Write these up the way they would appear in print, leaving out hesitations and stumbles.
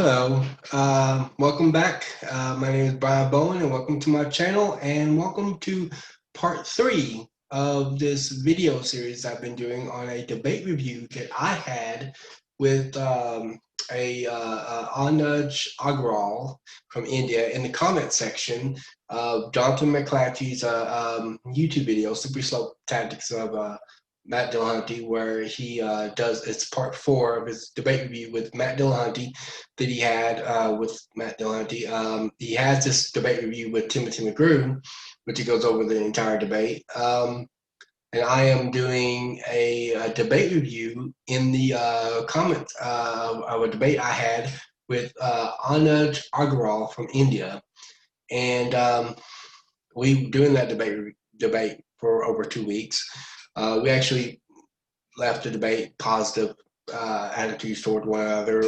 Hello, welcome back. My name is Brian Bowen, and welcome to my channel, and welcome to part 3 of this video series I've been doing on a debate review that I had with Anuj Agaral from India in the comment section of Jonathan McClattchie's YouTube video, Slippery Slope Tactics of Matt Dillahunty, where he does, it's part 4 of his debate review with Matt Dillahunty that he had with Matt Dillahunty. He has this debate review with Timothy McGrew, which he goes over the entire debate. And I am doing a debate review in the comment of a debate I had with Anuj Agarwal from India. And we were doing that debate for over 2 weeks. We actually left the debate positive attitudes toward one another.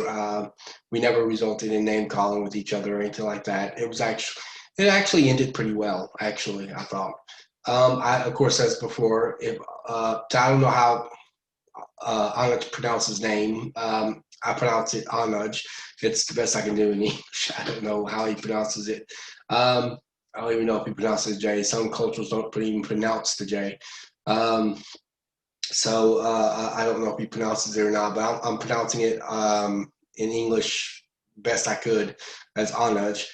We never resulted in name calling with each other or anything like that. It actually ended pretty well, actually, I thought. I, of course, as before, I don't know how Anuj pronounce his name. I pronounce it Anuj. It's the best I can do in English. I don't know how he pronounces it. I don't even know if he pronounces J. Some cultures don't even pronounce the J. So I don't know if he pronounces it or not, but I'm pronouncing it in English best I could as Anuj.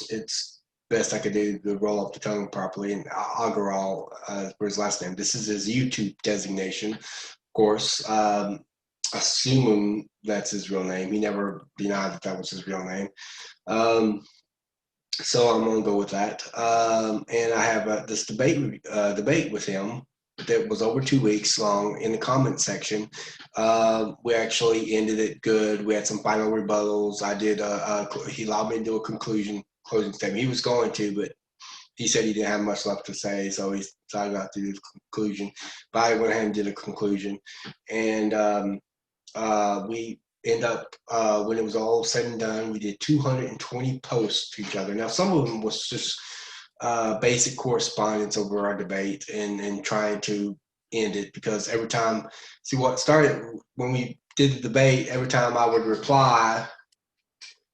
It's best I could do to roll up the tongue properly. And Agaral for his last name. This is his YouTube designation, of course. Assuming that's his real name. He never denied that was his real name. So I'm gonna go with that. And I have this debate with him that was over 2 weeks long in the comment section. We actually ended it good. We had some final rebuttals. I did. He allowed me to do a closing statement. He was going to, but he said he didn't have much left to say, so he decided not to do the conclusion. But I went ahead and did a conclusion, and we end up when it was all said and done, we did 220 posts to each other. Now, some of them was just basic correspondence over our debate and trying to end it, because every time, see what started when we did the debate, every time I would reply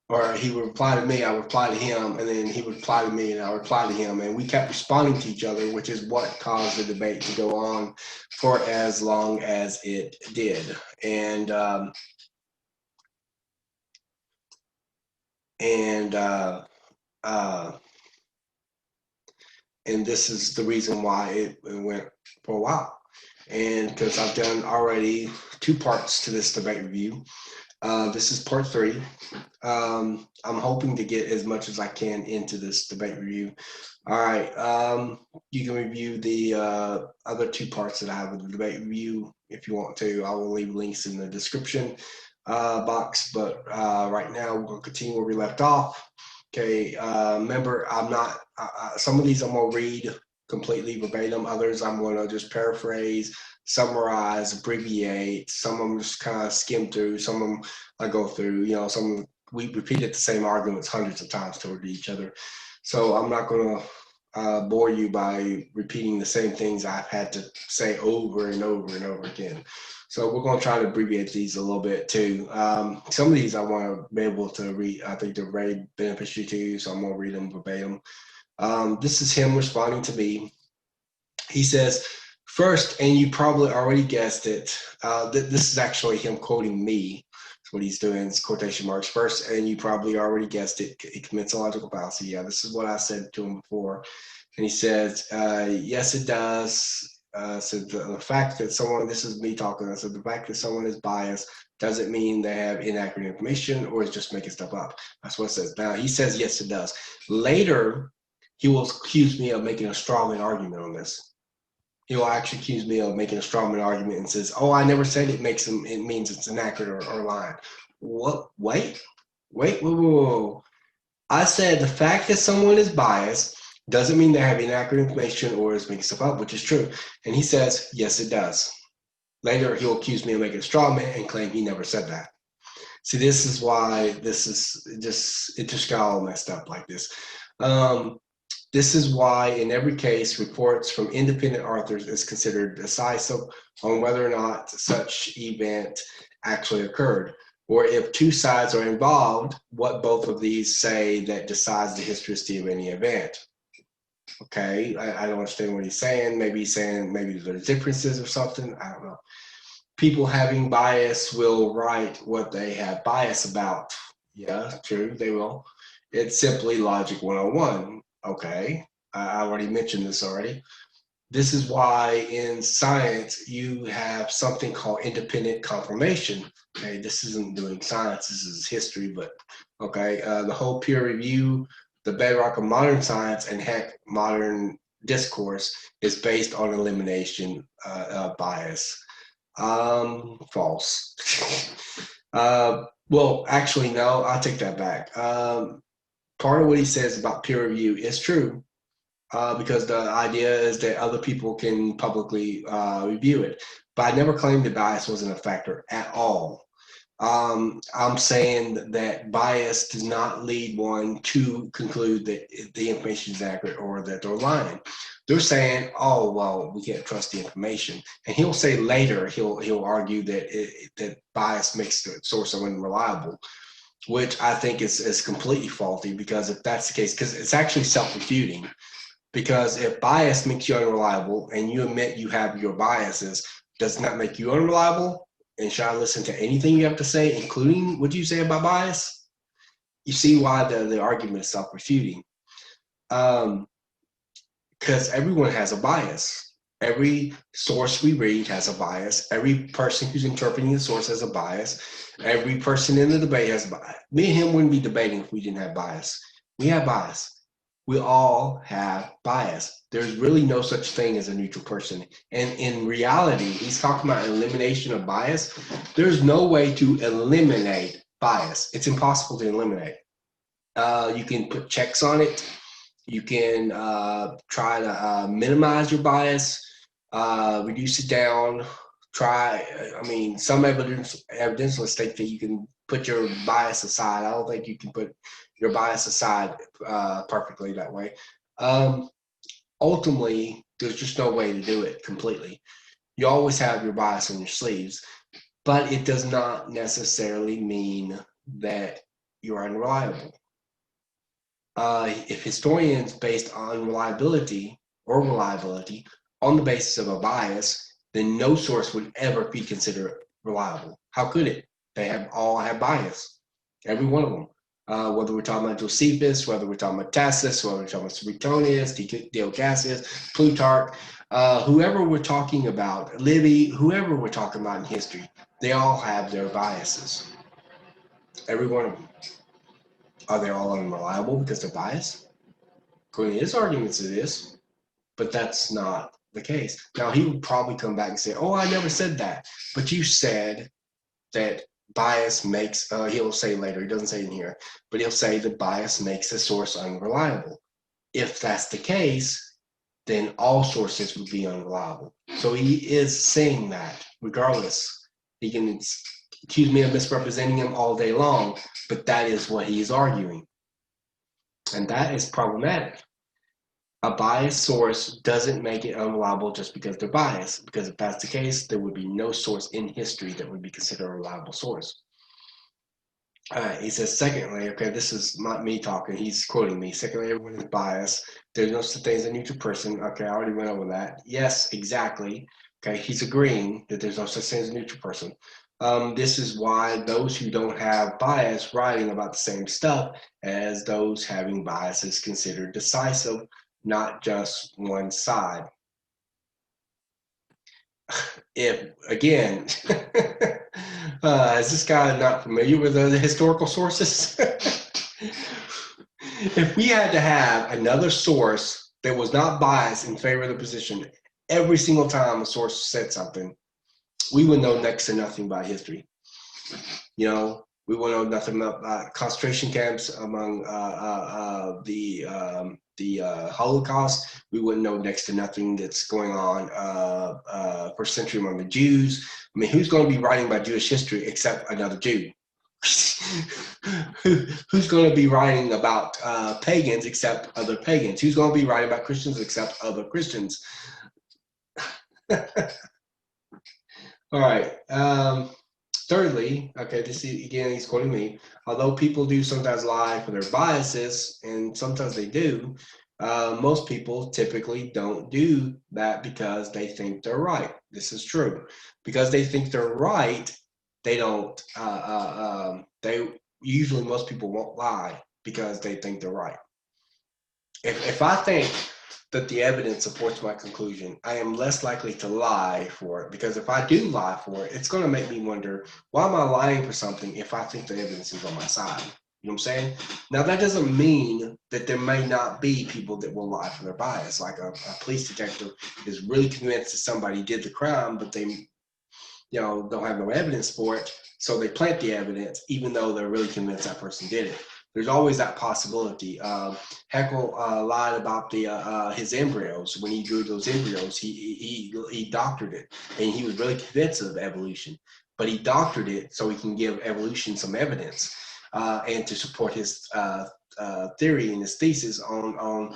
or he would reply to me, I would reply to him, and then he would reply to me and I would reply to him, and we kept responding to each other, which is what caused the debate to go on for as long as it did. And this is the reason why it went for a while. And because I've done already 2 parts to this debate review. This is part 3. I'm hoping to get as much as I can into this debate review. All right, you can review the other 2 parts that I have with the debate review if you want to. I will leave links in the description box, but right now we're going to continue where we left off. Okay, remember, I'm not, some of these I'm going to read completely verbatim. Others I'm going to just paraphrase, summarize, abbreviate. Some of them just kind of skim through. Some of them I go through. You know, some we repeated the same arguments hundreds of times toward each other. So I'm not going to bore you by repeating the same things I've had to say over and over and over again. So we're going to try to abbreviate these a little bit too. Some of these I want to be able to read. I think they're very beneficial to you, so I'm going to read them verbatim. This is him responding to me. He says, first, and you probably already guessed it, this is actually him quoting me. That's what he's doing, it's quotation marks. First, and you probably already guessed it, it commits a logical fallacy. Yeah, this is what I said to him before. And he says, yes, it does. So the fact that someone, this is me talking, I said, the fact that someone is biased doesn't mean they have inaccurate information or is just making stuff up. That's what it says. Now, he says, yes, it does. Later, he will accuse me of making a strawman argument on this. He will actually accuse me of making a strawman argument and says, oh, I never said it means it's inaccurate or lying. What? Wait. Whoa. I said the fact that someone is biased doesn't mean they have inaccurate information or is making stuff up, which is true. And he says, yes, it does. Later, he'll accuse me of making a straw man and claim he never said that. See, this is why this is it just got all messed up like this. This is why in every case, reports from independent authors is considered decisive on whether or not such event actually occurred. or if two sides are involved, what both of these say that decides the historicity of any event. Okay, I don't understand what he's saying. Maybe he's saying maybe there's differences or something. I don't know. People having bias will write what they have bias about. Yeah, true, they will. It's simply logic 101. Okay, I already mentioned this already. This is why in science you have something called independent confirmation. Okay, this isn't doing science, this is history, but okay, the whole peer review, the bedrock of modern science and heck, modern discourse is based on elimination bias. False. Well, actually, no, I'll take that back. Part of what he says about peer review is true. Because the idea is that other people can publicly review it. But I never claimed that bias wasn't a factor at all. I'm saying that bias does not lead one to conclude that the information is accurate or that they're lying. They're saying, "Oh, well, we can't trust the information," and he'll say later he'll argue that that bias makes the source unreliable, which I think is completely faulty. Because if that's the case, because it's actually self-refuting. Because if bias makes you unreliable and you admit you have your biases, does not make you unreliable? And should I listen to anything you have to say, including what you say about bias? You see why the argument is self-refuting. Because everyone has a bias. Every source we read has a bias. Every person who's interpreting the source has a bias. Every person in the debate has a bias. Me and him wouldn't be debating if we didn't have bias. We have bias. We all have bias. There's really no such thing as a neutral person. And in reality, he's talking about elimination of bias. There's no way to eliminate bias. It's impossible to eliminate. You can put checks on it. You can try to minimize your bias, reduce it down. Some evidentialists think that you can put your bias aside. I don't think you can put your bias aside perfectly that way. Ultimately, there's just no way to do it completely. You always have your bias in your sleeves, but it does not necessarily mean that you're unreliable. If historians based on reliability or reliability on the basis of a bias, then no source would ever be considered reliable. How could it? They all have bias, every one of them. Whether we're talking about Josephus, whether we're talking about Tacitus, whether we're talking about Suetonius, Dio Cassius, Plutarch, whoever we're talking about, Livy, whoever we're talking about in history, they all have their biases. Every one of them. Are they all unreliable because they're biased? According to his arguments, it is, but that's not the case. Now, he would probably come back and say, "Oh, I never said that," but you said that bias makes, he'll say later, he doesn't say it in here, but he'll say that bias makes a source unreliable. If that's the case, then all sources would be unreliable. So he is saying that regardless. He can accuse me of misrepresenting him all day long, but that is what he is arguing. And that is problematic. A biased source doesn't make it unreliable just because they're biased, because if that's the case, there would be no source in history that would be considered a reliable source. He says, secondly, okay, this is not me talking, he's quoting me. Secondly, everyone is biased. There's no such thing as a neutral person. Okay, I already went over that. Yes, exactly. Okay, he's agreeing that there's no such thing as a neutral person. This is why those who don't have bias writing about the same stuff as those having bias is considered decisive, not just one side. If, again, is this guy not familiar with the historical sources? If we had to have another source that was not biased in favor of the position every single time a source said something, we would know next to nothing about history. You know, we would know nothing about concentration camps among the Holocaust. We wouldn't know next to nothing that's going on first century among the Jews. I mean, who's going to be writing about Jewish history except another Jew? Who's going to be writing about pagans except other pagans? Who's going to be writing about Christians except other Christians? All right. Thirdly, okay, this is, again, he's quoting me, although people do sometimes lie for their biases, and sometimes they do, most people typically don't do that because they think they're right. This is true. Because they think they're right, they don't, they usually, most people won't lie because they think they're right. If I think that the evidence supports my conclusion, I am less likely to lie for it, because if I do lie for it, it's going to make me wonder, why am I lying for something if I think the evidence is on my side? You know what I'm saying? Now, that doesn't mean that there may not be people that will lie for their bias. Like a police detective is really convinced that somebody did the crime, but they, don't have no evidence for it. So they plant the evidence, even though they're really convinced that person did it. There's always that possibility. Haeckel lied about his embryos. When he drew those embryos, he doctored it, and he was really convinced of evolution. But he doctored it so he can give evolution some evidence, and to support his theory and his thesis on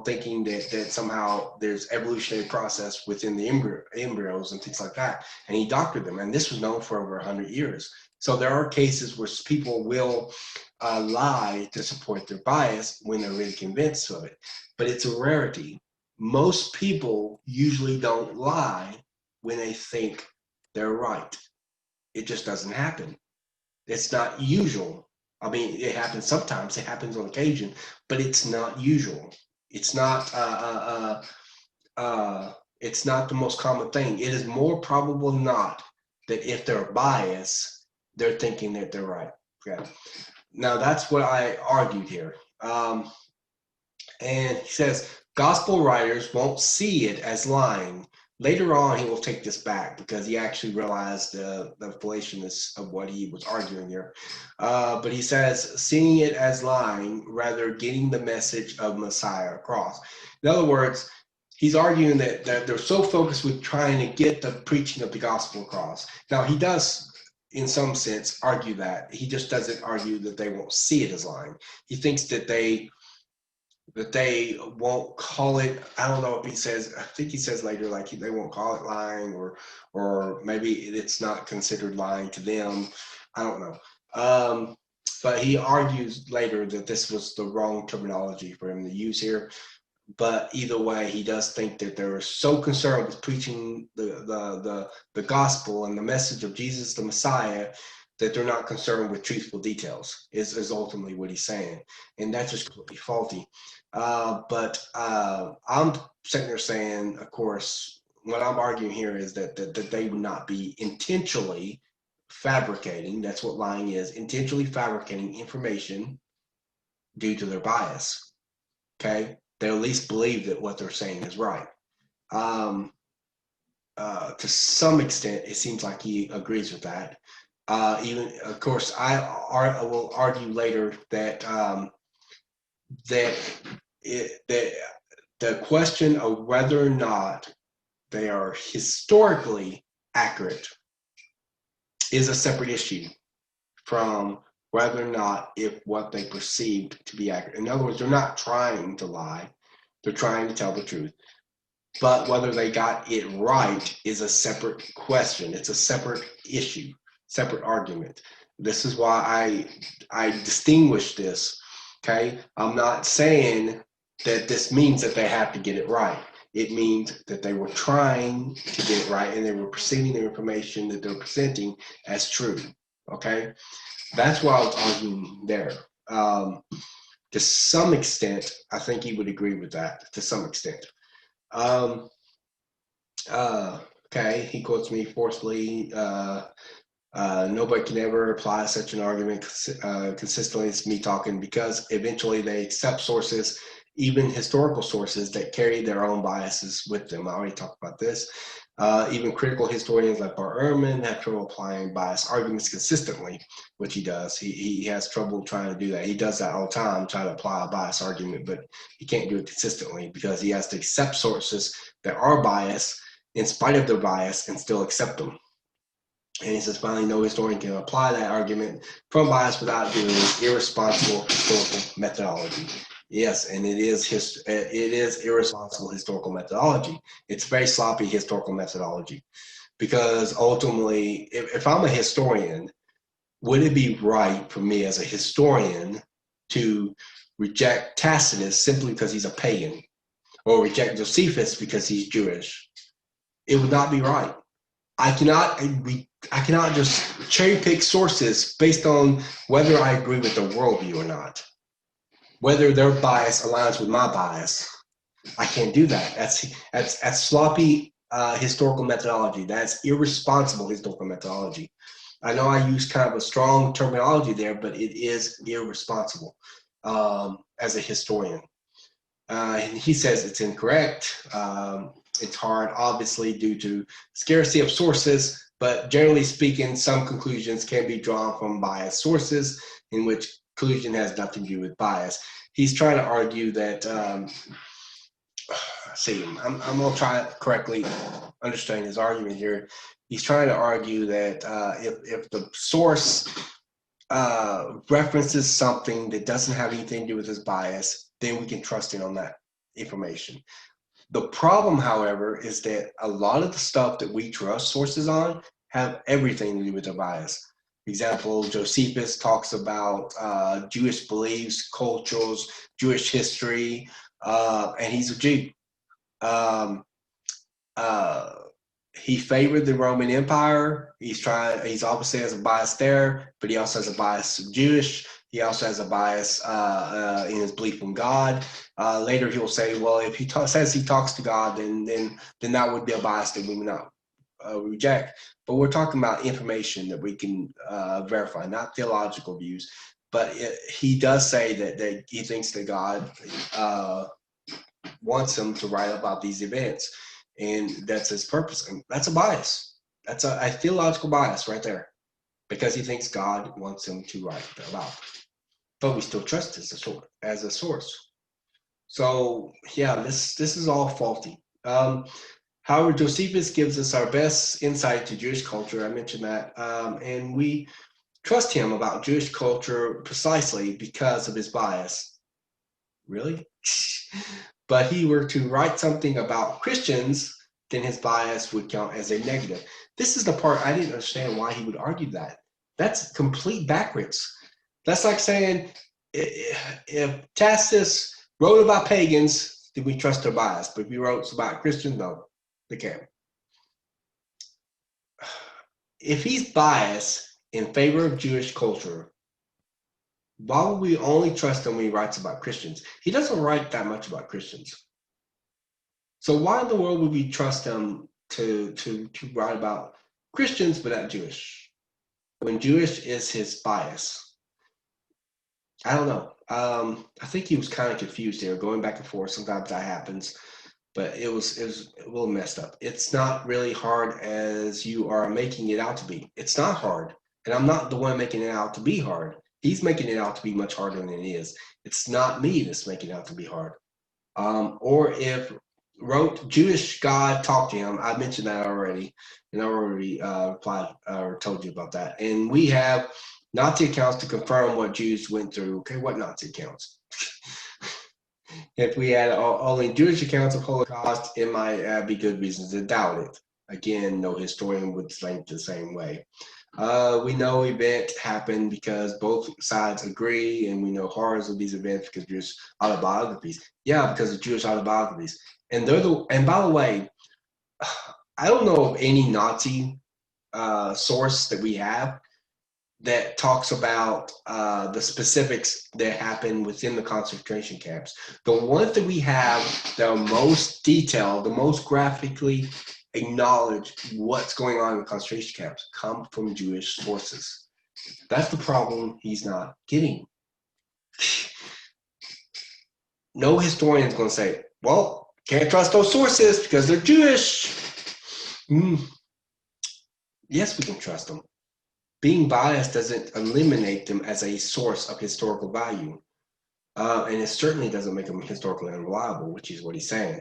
thinking that somehow there's evolutionary process within the embryos and things like that. And he doctored them, and this was known for over 100 years. So there are cases where people will lie to support their bias when they're really convinced of it, but it's a rarity. Most people usually don't lie when they think they're right. It just doesn't happen. It's not usual. I mean, it happens sometimes, it happens on occasion, but it's not usual. It's not it's not the most common thing. It is more probable than not that if they're biased, they're thinking that they're right. Okay. Now, that's what I argued here. And he says, gospel writers won't see it as lying. Later on, he will take this back because he actually realized the fallaciousness of what he was arguing here. But he says, seeing it as lying, rather getting the message of Messiah across. In other words, he's arguing that they're so focused with trying to get the preaching of the gospel across. Now, he does, in some sense, argue that. He just doesn't argue that they won't see it as lying. He thinks that they won't call it, I don't know if he says, I think he says later, like they won't call it lying, or maybe it's not considered lying to them. I don't know. But he argues later that this was the wrong terminology for him to use here. But either way, he does think that they're so concerned with preaching the gospel and the message of Jesus the Messiah that they're not concerned with truthful details, is ultimately what he's saying. And that's just completely faulty. But I'm sitting there saying, of course, what I'm arguing here is that they would not be intentionally fabricating, that's what lying is, intentionally fabricating information due to their bias. Okay? They at least believe that what they're saying is right. To some extent, it seems like he agrees with that. Even, of course, I will argue later that that the question of whether or not they are historically accurate is a separate issue from whether or not if what they perceived to be accurate. In other words, they're not trying to lie, they're trying to tell the truth. But whether they got it right is a separate question. It's a separate issue, separate argument. This is why I distinguish this. Okay, I'm not saying that this means that they have to get it right. It means that they were trying to get it right, and they were perceiving the information that they're presenting as true. Okay, that's why I was arguing there. To some extent, I think he would agree with that. To some extent. Okay, he quotes me fourthly. Nobody can ever apply such an argument consistently. It's me talking, because eventually they accept sources, even historical sources, that carry their own biases with them. I already talked about this. Even critical historians like Bart Ehrman have trouble applying bias arguments consistently, which he does. He has trouble trying to do that. He does that all the time, trying to apply a bias argument, but he can't do it consistently because he has to accept sources that are biased in spite of their bias and still accept them. And he says, finally, no historian can apply that argument from bias without doing irresponsible historical methodology. Yes, and it is irresponsible historical methodology. It's very sloppy historical methodology, because ultimately, if I'm a historian, would it be right for me as a historian to reject Tacitus simply because he's a pagan, or reject Josephus because he's Jewish? It would not be right. I cannot just cherry pick sources based on whether I agree with their worldview or not, whether their bias aligns with my bias. I can't do that. That's sloppy historical methodology. That's irresponsible historical methodology. I know I use kind of a strong terminology there, but it is irresponsible as a historian. And he says it's incorrect. It's hard, obviously, due to scarcity of sources, but generally speaking, some conclusions can be drawn from biased sources, in which conclusion has nothing to do with bias. He's trying to argue that, I'm going to try to correctly understand his argument here. He's trying to argue that if the source references something that doesn't have anything to do with his bias, then we can trust him on that information. The problem, however, is that a lot of the stuff that we trust sources on have everything to do with their bias. For example, Josephus talks about Jewish beliefs, cultures, Jewish history, and he's a Jew. He favored the Roman Empire. He's obviously has a bias there, but he also has a bias of Jewish. He also has a bias in his belief in God. Later, he will say, well, if he says he talks to God, then that would be a bias that we would not reject. But we're talking about information that we can verify, not theological views. But he does say that he thinks that God wants him to write about these events, and that's his purpose. And that's a bias. That's a theological bias right there, because he thinks God wants him to write about it. But we still trust as a source. So yeah, this is all faulty. However, Josephus gives us our best insight to Jewish culture. I mentioned that, and we trust him about Jewish culture precisely because of his bias. Really? But he were to write something about Christians, then his bias would count as a negative. This is the part I didn't understand why he would argue that. That's complete backwards. That's like saying, if Tacitus wrote about pagans, then we trust their bias. But if he wrote about Christians, no, they can't. If he's biased in favor of Jewish culture, why would we only trust him when he writes about Christians? He doesn't write that much about Christians. So why in the world would we trust him to write about Christians but not Jewish, when Jewish is his bias? I don't know. I think he was kind of confused there, going back and forth. Sometimes that happens, but it was a little messed up. It's not really hard as you are making it out to be. It's not hard, and I'm not the one making it out to be hard. He's making it out to be much harder than it is. It's not me that's making it out to be hard. Or if wrote Jewish God talked to him, I mentioned that already, and I already replied or told you about that. And we have Nazi accounts to confirm what Jews went through. Okay, what Nazi accounts? If we had only Jewish accounts of Holocaust, it might be good reasons to doubt it. Again, no historian would think the same way. We know event happened because both sides agree, and we know horrors of these events because Jewish autobiographies. Yeah, because of Jewish autobiographies. And by the way, I don't know of any Nazi source that we have that talks about the specifics that happened within the concentration camps. The ones that we have that are most detailed, the most graphically acknowledge what's going on in the concentration camps come from Jewish sources. That's the problem he's not getting. No historian is going to say, well, can't trust those sources because they're Jewish. Yes, we can trust them. Being biased doesn't eliminate them as a source of historical value. And it certainly doesn't make them historically unreliable, which is what he's saying.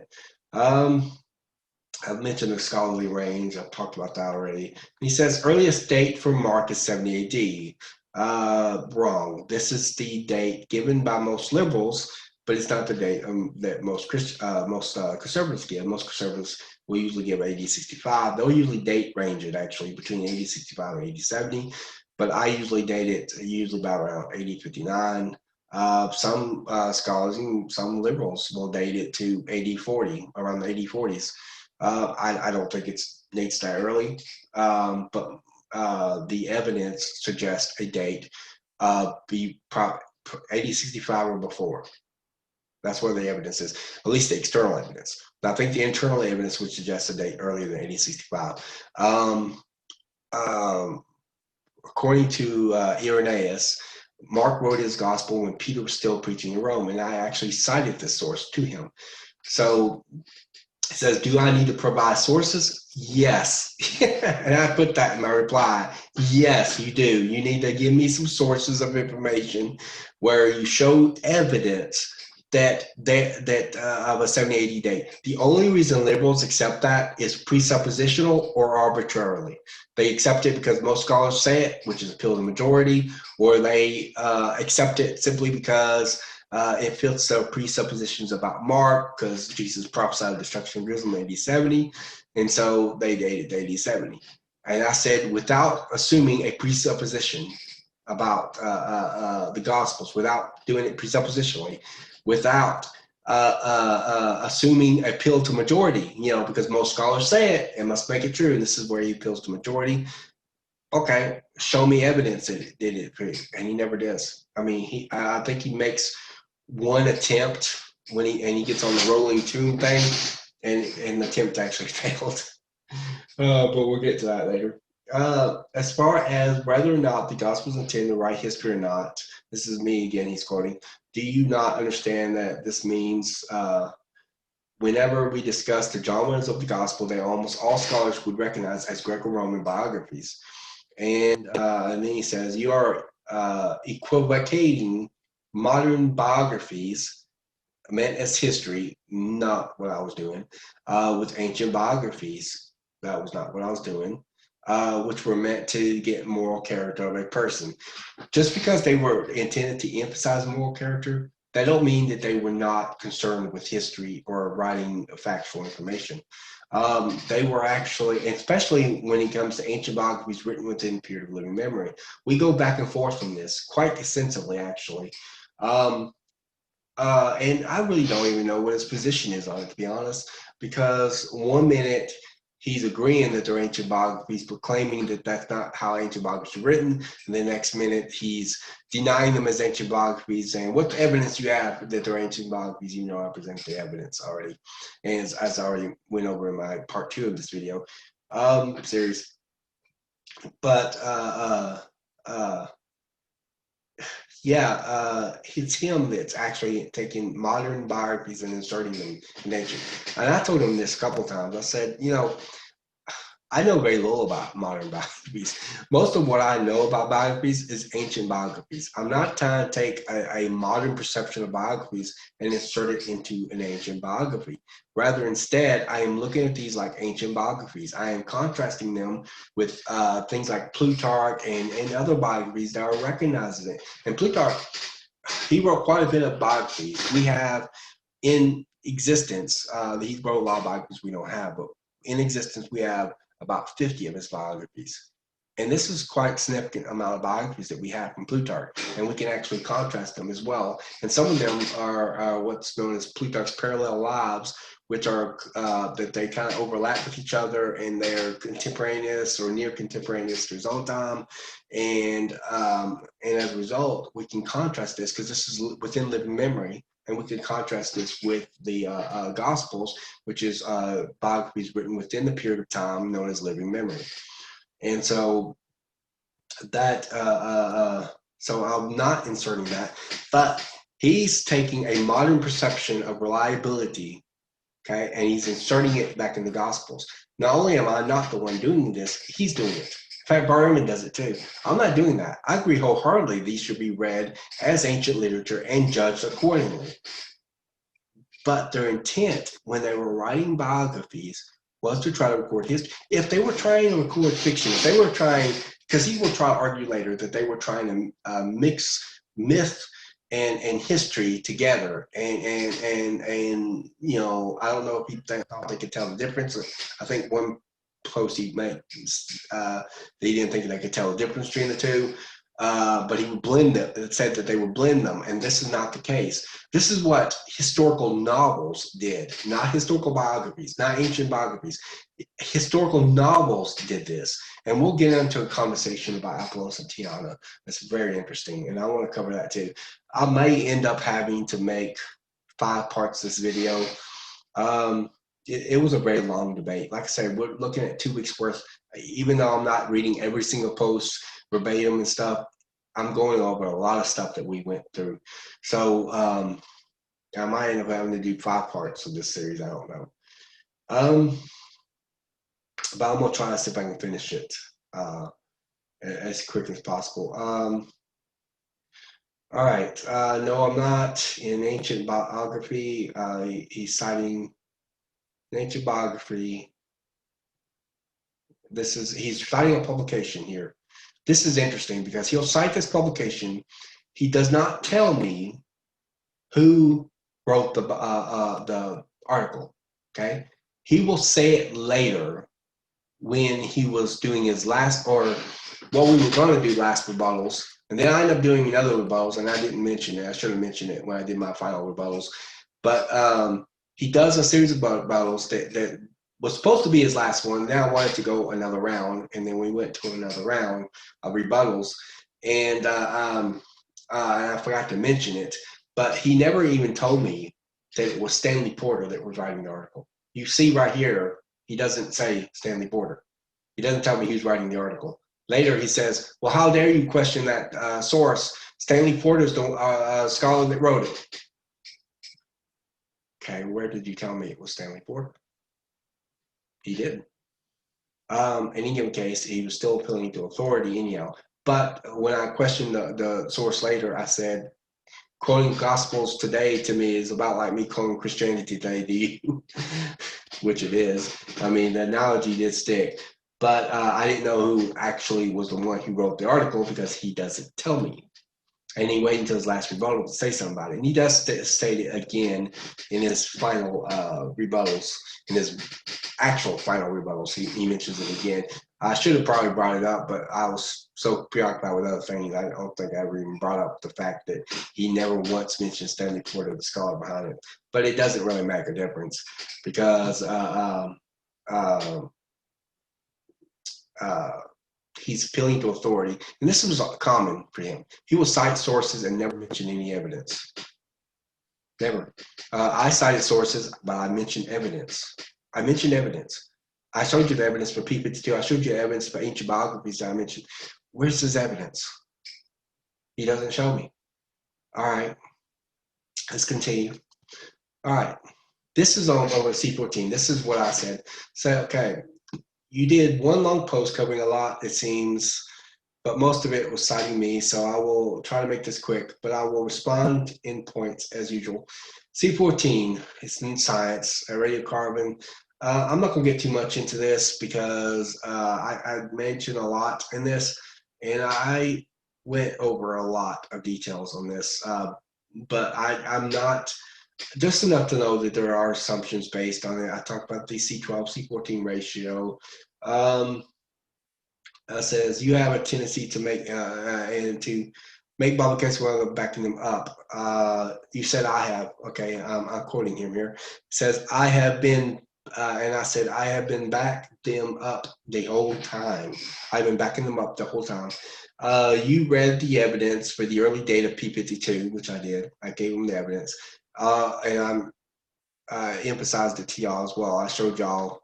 I've mentioned the scholarly range. I've talked about that already. He says earliest date for Mark is 70 AD. Wrong. This is the date given by most liberals, but it's not the date that most conservatives give. Most conservatives we'll usually give AD 65. They'll usually date range it actually between AD 65 and AD 70, but I usually date it usually about around AD 59. Some scholars and some liberals will date it to AD 40, around the AD 40s. I don't think it dates that early, but the evidence suggests a date be AD 65 or before. That's where the evidence is, at least the external evidence. But I think the internal evidence would suggest a date earlier than AD 65. According to Irenaeus, Mark wrote his gospel when Peter was still preaching in Rome, and I actually cited this source to him. So it says, do I need to provide sources? Yes. And I put that in my reply. Yes, you do. You need to give me some sources of information where you show evidence that of a 70-80 date. The only reason liberals accept that is presuppositional or arbitrarily. They accept it because most scholars say it, which is appeal to the majority, or they accept it simply because it fits their presuppositions about Mark, because Jesus prophesied the destruction of Jerusalem in AD 70, and so they dated AD 70. And I said, without assuming a presupposition about the Gospels, without doing it presuppositionally, without assuming appeal to majority, because most scholars say it, it must make it true, and this is where he appeals to majority. Okay, show me evidence that it did it, and he never does. I mean, I think he makes one attempt when he gets on the rolling tune thing, and the attempt actually failed. But we'll get to that later. As far as whether or not the Gospels intend to write history or not, this is me again, he's quoting, do you not understand that this means whenever we discuss the genres of the Gospel, they almost all scholars would recognize as Greco-Roman biographies. And then he says, you are equivocating modern biographies meant as history, not what I was doing, with ancient biographies. That was not what I was doing. Which were meant to get moral character of a person. Just because they were intended to emphasize moral character, that don't mean that they were not concerned with history or writing factual information. They were actually, especially when it comes to ancient biographies written within the period of living memory, we go back and forth on this quite extensively, actually. And I really don't even know what his position is on it, to be honest, because one minute he's agreeing that they're ancient biographies, but claiming that that's not how ancient biographies are written. And the next minute, he's denying them as ancient biographies, saying, what evidence you have that they're ancient biographies? I present the evidence already. And as I already went over in my part 2 of this video series. But it's him that's actually taking modern biographies and inserting them in ancient. And I told him this a couple times. I said, I know very little about modern biographies. Most of what I know about biographies is ancient biographies. I'm not trying to take a modern perception of biographies and insert it into an ancient biography. Rather, instead, I am looking at these like ancient biographies. I am contrasting them with things like Plutarch and other biographies that are recognized in it. And Plutarch, he wrote quite a bit of biographies. We have in existence, he wrote a lot of biographies we don't have, but in existence, we have about 50 of his biographies. And this is quite a significant amount of biographies that we have from Plutarch, and we can actually contrast them as well. And some of them are what's known as Plutarch's parallel lives, which are that they kind of overlap with each other, and they're contemporaneous or near contemporaneous to his own time. And as a result, we can contrast this because this is within living memory. And we can contrast this with the Gospels, which is biographies written within the period of time known as living memory. And so that, so I'm not inserting that, but he's taking a modern perception of reliability, okay, and he's inserting it back in the Gospels. Not only am I not the one doing this, he's doing it. In fact, Berman does it too. I'm not doing that. I agree wholeheartedly these should be read as ancient literature and judged accordingly. But their intent when they were writing biographies was to try to record history. If they were trying to record fiction, if they were trying, because he will try to argue later that they were trying to mix myth and history together, and you know, I don't know if people thought they could tell the difference. I think one post he made, they didn't think they could tell the difference between the two, but he would blend them. It said that they would blend them, and this is not the case. This is what historical novels did, not historical biographies, not ancient biographies. Historical novels did this, and we'll get into a conversation about Apollos and Tiana. That's very interesting, and I want to cover that too. I may end up having to make 5 parts of this video. It was a very long debate. Like I said, we're looking at 2 weeks worth. Even though I'm not reading every single post verbatim and stuff, I'm going over a lot of stuff that we went through. So I might end up having to do 5 parts of this series. I don't know. But I'm gonna try to see if I can finish it as quick as possible. All right. No, I'm not in ancient biography. He's citing ancient biography. He's citing a publication here. This is interesting because he'll cite this publication. He does not tell me who wrote the article. Okay, he will say it later when he was doing his last, or what we were going to do last rebuttals, and then I ended up doing another rebuttals, and I didn't mention it. I should have mentioned it when I did my final rebuttals. But he does a series of rebuttals that was supposed to be his last one. Then I wanted to go another round, and then we went to another round of rebuttals, and I forgot to mention it, but he never even told me that it was Stanley Porter that was writing the article. You see right here, he doesn't say Stanley Porter. He doesn't tell me who's writing the article. Later, he says, well, how dare you question that source? Stanley Porter's the scholar that wrote it. Okay, where did you tell me it was Stanley Porter? He didn't. In any given case, he was still appealing to authority anyhow. But when I questioned the source later, I said, quoting Gospels today to me is about like me quoting Christianity today to you, which it is. I mean, the analogy did stick. But I didn't know who actually was the one who wrote the article because he doesn't tell me. And he waited until his last rebuttal to say something about it. And he does state it again in his final rebuttals, in his actual final rebuttals. He mentions it again. I should have probably brought it up, but I was so preoccupied with other things, I don't think I ever even brought up the fact that he never once mentioned Stanley Porter, the scholar behind it. But it doesn't really make a difference because he's appealing to authority, and this was common for him. He will cite sources and never mention any evidence. Never. I cited sources, but I mentioned evidence. I mentioned evidence. I showed you the evidence for P52. I showed you evidence for ancient biographies that I mentioned. Where's his evidence? He doesn't show me. All right. Let's continue. All right. This is on over C14. This is what I said. Say, okay, you did one long post covering a lot, it seems, but most of it was citing me, so I will try to make this quick, but I will respond in points as usual. C14, it's in science, radiocarbon. I'm not going to get too much into this because I mentioned a lot in this, and I went over a lot of details on this, but I'm not, just enough to know that there are assumptions based on it. I talked about the C12, C14 ratio. Says you have a tendency to make and to make publications while backing them up. You said I have. Okay, I'm quoting him here. It says I have been, and I said I have been back them up the whole time. I've been backing them up the whole time. You read the evidence for the early date of P52, which I did. I gave them the evidence. And I emphasized it to y'all as well. I showed y'all,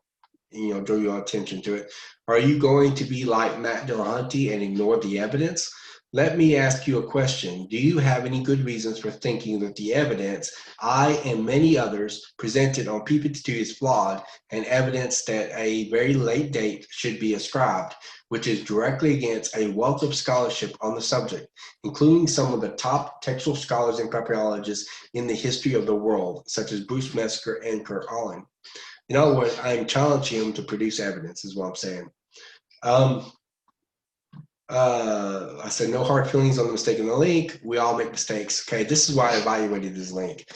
drew your attention to it. Are you going to be like Matt Dillahunty and ignore the evidence? Let me ask you a question. Do you have any good reasons for thinking that the evidence I and many others presented on P52 is flawed and evidence that a very late date should be ascribed, which is directly against a wealth of scholarship on the subject, including some of the top textual scholars and papyrologists in the history of the world, such as Bruce Metzger and Kurt Allen? In other words, I'm challenging him to produce evidence, is what I'm saying. I said no hard feelings on the mistake in the link. We all make mistakes. Okay, this is why I evaluated this link.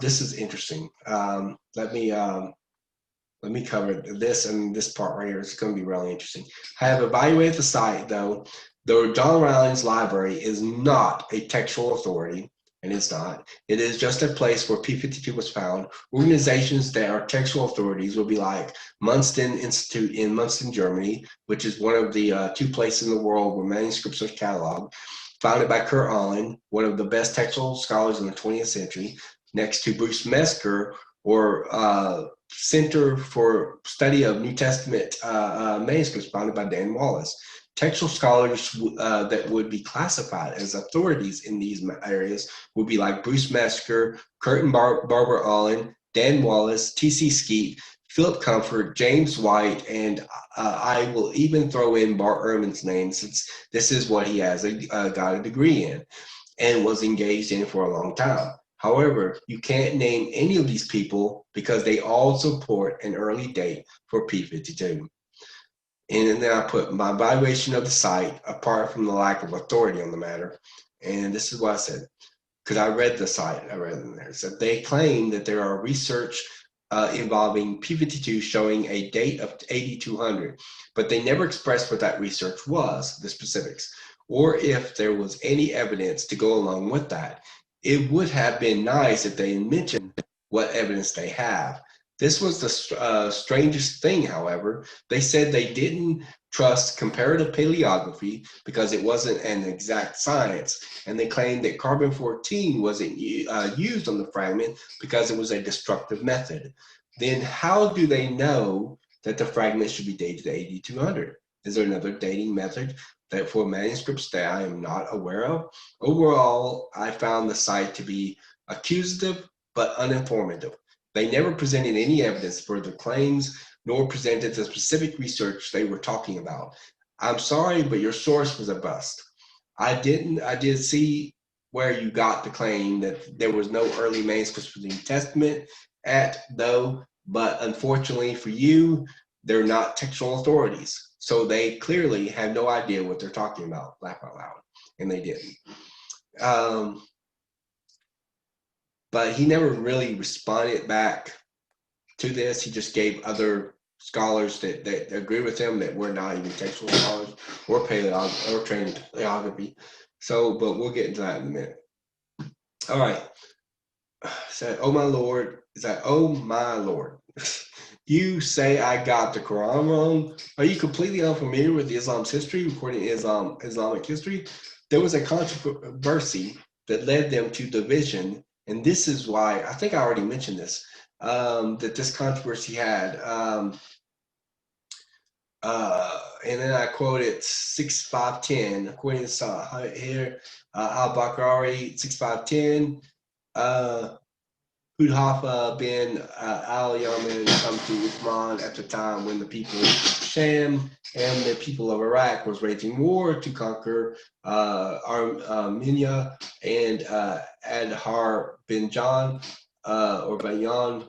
This is interesting. Let me cover this and this part right here. It's going to be really interesting. I have evaluated the site, though. The John Rowling's library is not a textual authority, and it's not. It is just a place where P52 was found. Organizations that are textual authorities will be like Munster Institute in Munster, Germany, which is one of the 2 places in the world where manuscripts are cataloged, founded by Kurt Allen, one of the best textual scholars in the 20th century, next to Bruce Mesker, or Center for Study of New Testament manuscripts, founded by Dan Wallace. Textual scholars that would be classified as authorities in these areas would be like Bruce Mesker, Kurt and Barbara Allen, Dan Wallace, T.C. Skeet, Philip Comfort, James White, and I will even throw in Bart Ehrman's name, since this is what he has got a degree in and was engaged in for a long time. However, you can't name any of these people because they all support an early date for P52. And then I put my evaluation of the site, apart from the lack of authority on the matter. And this is what I said, because I read the site, I read in there. It said they claim that there are research involving P52 showing a date of 8200, but they never expressed what that research was, the specifics, or if there was any evidence to go along with that. It would have been nice if they mentioned what evidence they have. This was the strangest thing, however. They said they didn't trust comparative paleography because it wasn't an exact science, and they claimed that carbon-14 wasn't used on the fragment because it was a destructive method. Then how do they know that the fragment should be dated 8200? Is there another dating method that for manuscripts that I am not aware of? Overall, I found the site to be accusative but uninformative. They never presented any evidence for the claims, nor presented the specific research they were talking about. I'm sorry, but your source was a bust. I did see where you got the claim that there was no early manuscripts for the New Testament though, but unfortunately for you, they're not textual authorities. So they clearly have no idea what they're talking about, laugh out loud, and they didn't. But he never really responded back to this. He just gave other scholars that agree with him that we're not even textual scholars or trained in paleography. So, but we'll get into that in a minute. All right. So, oh my Lord, is that, oh my Lord. You say I got the Quran wrong. Are you completely unfamiliar with Islam's history, recording Islamic history? There was a controversy that led them to division, and this is why, I think I already mentioned this, that this controversy had. And then I quoted 6510, according to here, al-Bakari 6510, Hudhafa bin al-Yaman come to Uthman at the time when the people of Sham and the people of Iraq was waging war to conquer Armenia, and Adhar bin John or Bayan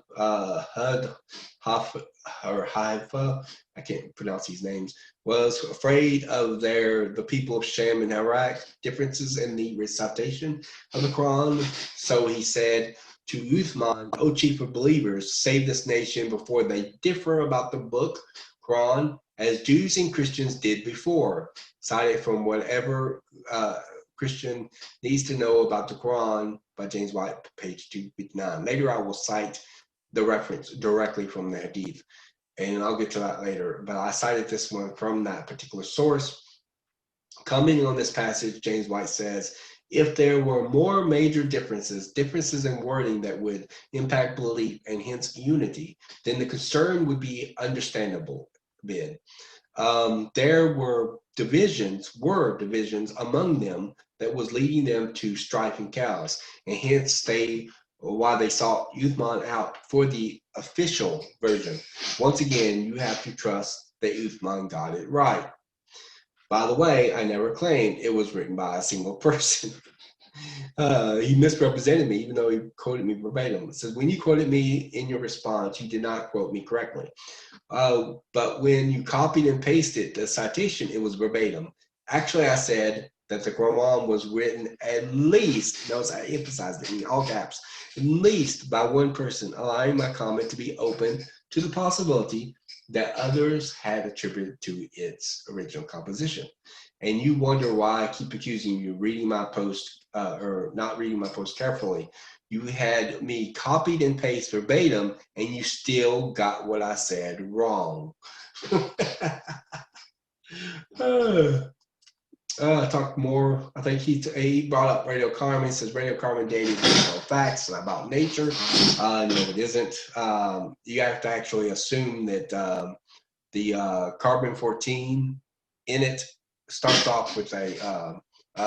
Haifa, I can't pronounce these names, was afraid of the people of Sham and Iraq differences in the recitation of the Quran. So he said to Uthman, O chief of believers, save this nation before they differ about the book, Quran, as Jews and Christians did before. Cited from Whatever Christian Needs to Know About the Quran by James White, page 259. Later, I will cite the reference directly from the Hadith, and I'll get to that later. But I cited this one from that particular source. Commenting on this passage, James White says, if there were more major differences in wording that would impact belief and hence unity, then the concern would be understandable. There were divisions among them that was leading them to strife and chaos, and hence why they sought Uthman out for the official version. Once again, you have to trust that Uthman got it right. By the way, I never claimed it was written by a single person. He misrepresented me, even though he quoted me verbatim. It says, when you quoted me in your response, you did not quote me correctly. But when you copied and pasted the citation, it was verbatim. Actually, I said that the Quran was written at least, notice I emphasized it in all caps, at least by one person, allowing my comment to be open to the possibility that others had attributed to its original composition. And you wonder why I keep accusing you of reading my post or not reading my post carefully. You had me copied and pasted verbatim, and you still got what I said wrong. Talk more. I think he brought up Radio Carmen. Says Radio Carmen dating based on facts and about nature. No, it isn't. You have to actually assume that the carbon-14 in it starts off with a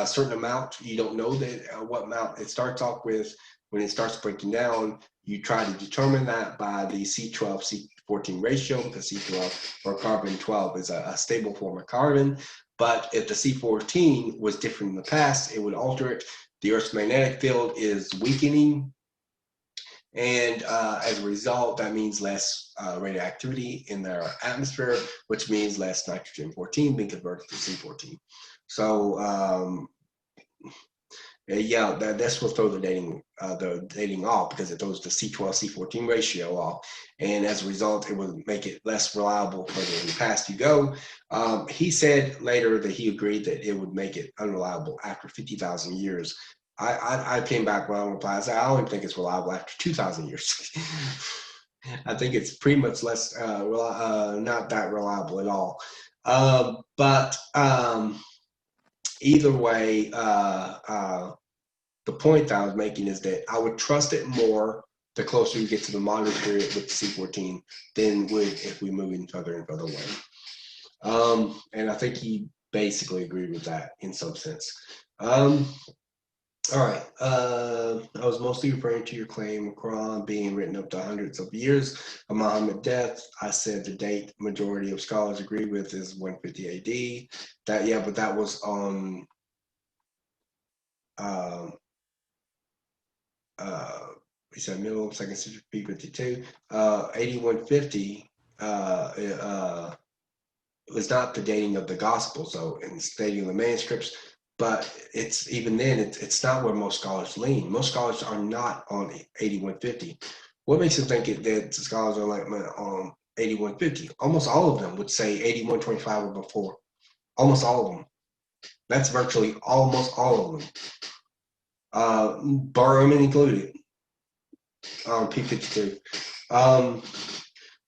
certain amount. You don't know that what amount it starts off with. When it starts breaking down, you try to determine that by the C12, C14 ratio, because C12 or carbon-12 is a stable form of carbon. But if the C14 was different in the past, it would alter it. The Earth's magnetic field is weakening, and as a result, that means less radioactivity in their atmosphere, which means less nitrogen-14 being converted to C14. So yeah, this will throw the dating off, because it throws the C12, C14 ratio off, and as a result, it will make it less reliable further in the past you go. He said later that he agreed that it would make it unreliable after 50,000 years. I came back when I replied, I said, I don't even think it's reliable after 2,000 years. I think it's pretty much less, not that reliable at all. But either way, the point that I was making is that I would trust it more the closer you get to the modern period with the C14 than would if we move in further and further away. And I think he basically agreed with that in some sense. All right. I was mostly referring to your claim of Quran being written up to hundreds of years of Muhammad's death. I said the date majority of scholars agree with is 150 AD. That, yeah, but that was on we said middle second century B52. 8150 was not the dating of the gospel, so it's dating the manuscripts. But it's even then, it's not where most scholars lean. Most scholars are not on 8150. What makes you think that scholars are like on 8150? Almost all of them would say 8125 or before. Almost all of them. That's virtually almost all of them. Barrowman included on P52.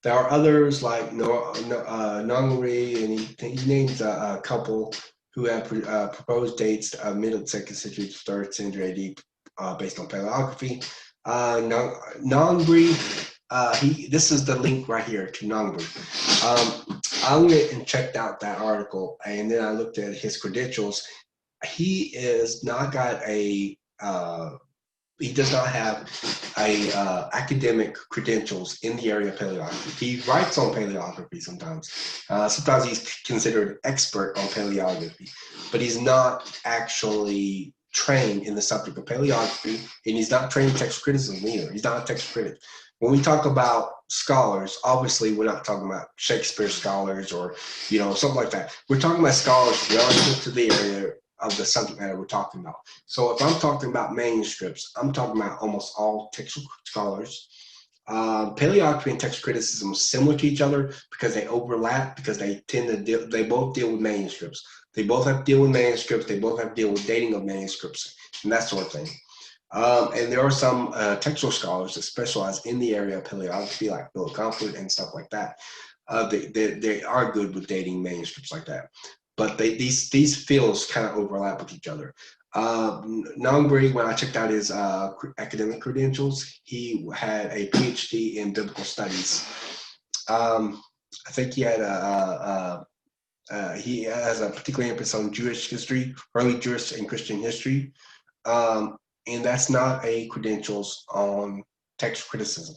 There are others like Nongri, and he names a couple who have proposed dates of middle second century to third century AD based on paleography. Nongri, this is the link right here to Nongri. I went and checked out that article, and then I looked at his credentials. He is not got a he does not have a academic credentials in the area of paleography. He writes on paleography sometimes. Sometimes he's considered expert on paleography, but he's not actually trained in the subject of paleography, and he's not trained in text criticism either. He's not a text critic. When we talk about scholars, obviously we're not talking about Shakespeare scholars or something like that. We're talking about scholars relative to the area of the subject matter we're talking about. So if I'm talking about manuscripts, I'm talking about almost all textual scholars. Paleography and text criticism are similar to each other because they overlap, because they tend to they both deal with manuscripts. They both have to deal with manuscripts. They both have to deal with dating of manuscripts and that sort of thing. And there are some textual scholars that specialize in the area of paleography, like Bill Comfort and stuff like that. They are good with dating manuscripts like that. But these fields kind of overlap with each other. Nongri, when I checked out his academic credentials, he had a PhD in biblical studies. I think he had he has a particular emphasis on Jewish history, early Jewish and Christian history, and that's not a credentials on text criticism.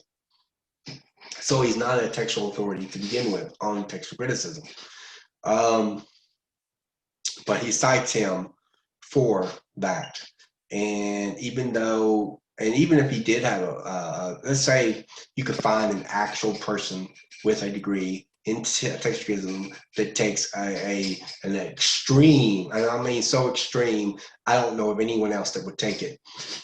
So he's not a textual authority to begin with on textual criticism. But he cites him for that. And even if he did have let's say you could find an actual person with a degree in textual criticism that takes an extreme, and I mean so extreme, I don't know of anyone else that would take it.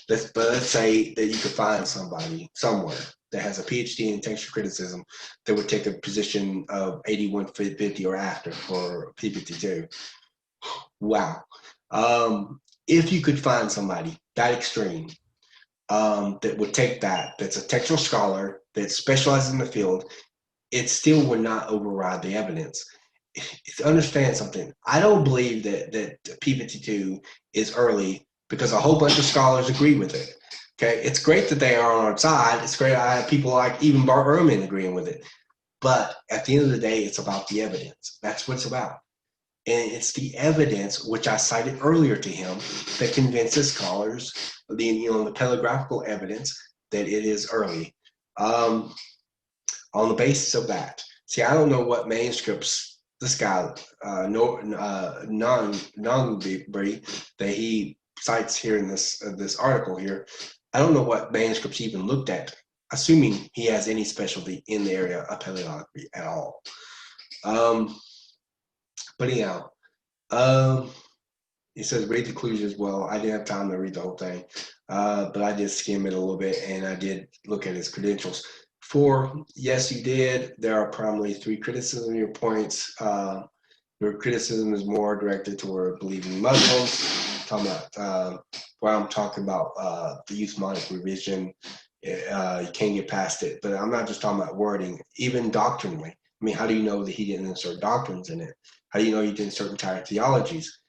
Let's say that you could find somebody somewhere that has a PhD in textual criticism that would take a position of 8150 or after for P52. Wow. If you could find somebody that extreme, that would take that's a textual scholar that specializes in the field, it still would not override the evidence. Understand something. I don't believe that P52 is early because a whole bunch of scholars agree with it. Okay, it's great that they are on our side. It's great I have people like even Bart Ehrman agreeing with it. But at the end of the day, it's about the evidence. That's what it's about. And it's the evidence, which I cited earlier to him, that convinces scholars, the paleographical evidence, that it is early. On the basis of that, see, I don't know what manuscripts this guy, non-Bree, that he cites here in this article here, I don't know what manuscripts he even looked at, assuming he has any specialty in the area of paleography at all. But anyhow, he says read the conclusion as well. I didn't have time to read the whole thing, but I did skim it a little bit, and I did look at his credentials. 4, yes, you did. There are primarily 3 criticisms of your points. Your criticism is more directed toward believing Muslims. Where I'm talking about the Uthmanic revision. You can't get past it. But I'm not just talking about wording, even doctrinally. I mean, how do you know that he didn't insert doctrines in it? How do you know he didn't insert entire theologies?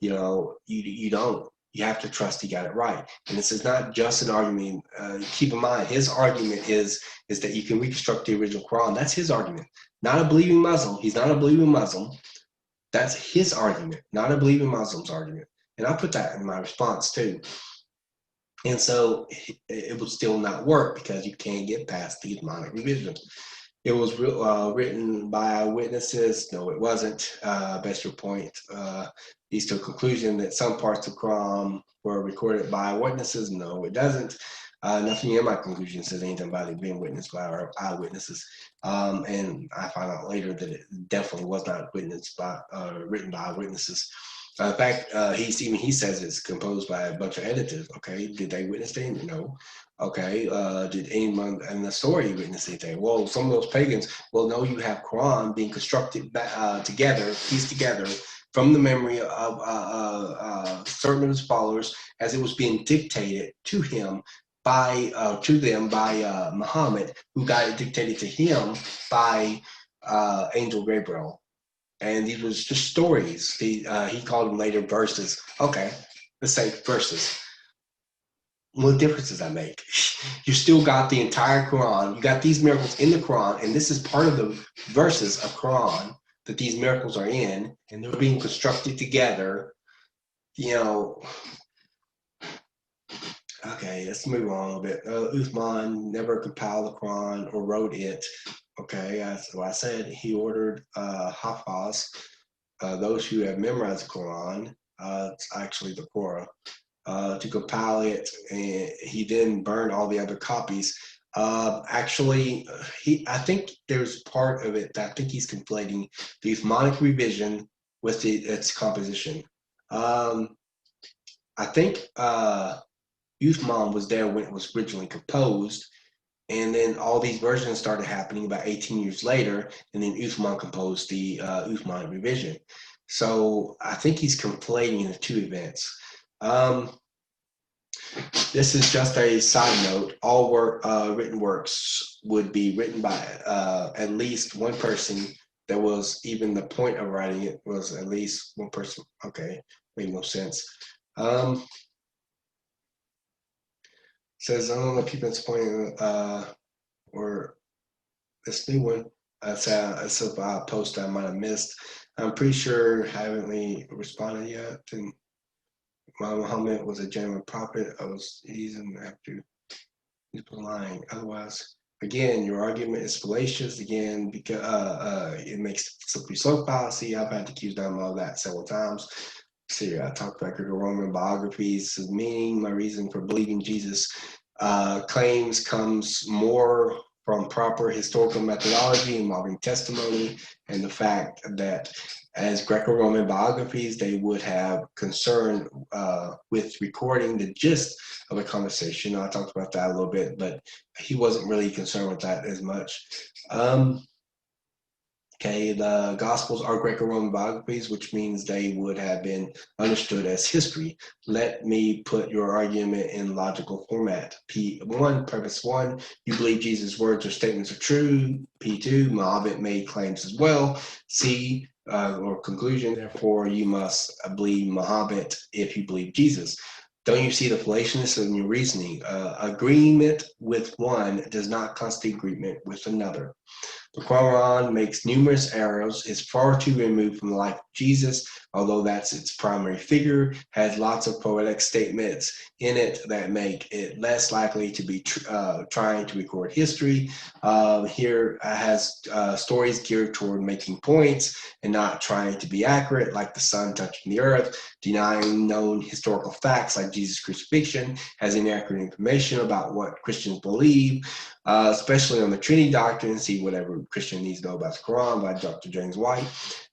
You don't. You have to trust he got it right. And this is not just an argument. Keep in mind, his argument is that you can reconstruct the original Quran. That's his argument. Not a believing Muslim. He's not a believing Muslim. That's his argument, not a believing Muslim's argument. And I put that in my response too. And so it would still not work because you can't get past the Uthmanic revision. It was written by witnesses. No, it wasn't. That's your point. Leads to a conclusion that some parts of Quran were recorded by witnesses. No, it doesn't. Nothing in my conclusion says anything about it being witnessed by our eyewitnesses. And I found out later that it definitely was not written by eyewitnesses. In fact, he says it's composed by a bunch of editors. Okay, did they witness anything? No. Okay, did anyone in the story witness anything? Well, some of those pagans. Well, no, you have Quran being constructed together, pieced together from the memory of certain of his followers as it was being dictated to him by Muhammad, who got it dictated to him by Angel Gabriel. And these was just stories. He called them later verses. Okay, let's say verses. What difference does that make? You still got the entire Quran. You got these miracles in the Quran, and this is part of the verses of Quran that these miracles are in, and they're being constructed together. Okay, let's move on a little bit. Uthman never compiled the Quran or wrote it. Okay, as I said, he ordered Hafaz, those who have memorized the Quran, it's actually the Quran, to compile it, and he then burned all the other copies. I think there's part of it that I think he's conflating the Uthmanic revision with its composition. I think Uthman was there when it was originally composed, and then all these versions started happening about 18 years later, and then Uthman composed the Uthmanic revision. So I think he's conflating the two events. This is just a side note. All written works would be written by at least one person. That was even the point of writing it was at least one person. Okay, made no sense. Says I don't know if people disappointed or this new one. It's a post I might have missed. I'm pretty sure haven't responded yet. And Muhammad was a genuine prophet. He's lying. Otherwise, again, your argument is fallacious. Again, because it makes slippery slope fallacy. I've had to accuse them of that several times. See, I talked about Greco-Roman biographies. Meaning, my reason for believing Jesus claims comes more from proper historical methodology involving testimony and the fact that as Greco-Roman biographies, they would have concern with recording the gist of a conversation. I talked about that a little bit, but he wasn't really concerned with that as much. Okay, the Gospels are Greco-Roman biographies, which means they would have been understood as history. Let me put your argument in logical format. P1, premise 1, you believe Jesus' words or statements are true. P2, Muhammad made claims as well. C, or conclusion, therefore you must believe Muhammad if you believe Jesus. Don't you see the fallaciousness in your reasoning? Agreement with one does not constitute agreement with another. The Quran makes numerous errors, is far too removed from the life of Jesus, although that's its primary figure, has lots of poetic statements in it that make it less likely to be trying to record history. Here has stories geared toward making points and not trying to be accurate, like the sun touching the earth, denying known historical facts like Jesus' crucifixion, has inaccurate information about what Christians believe, especially on the Trinity doctrine. See whatever Christian needs to know about the Quran by Dr. James White,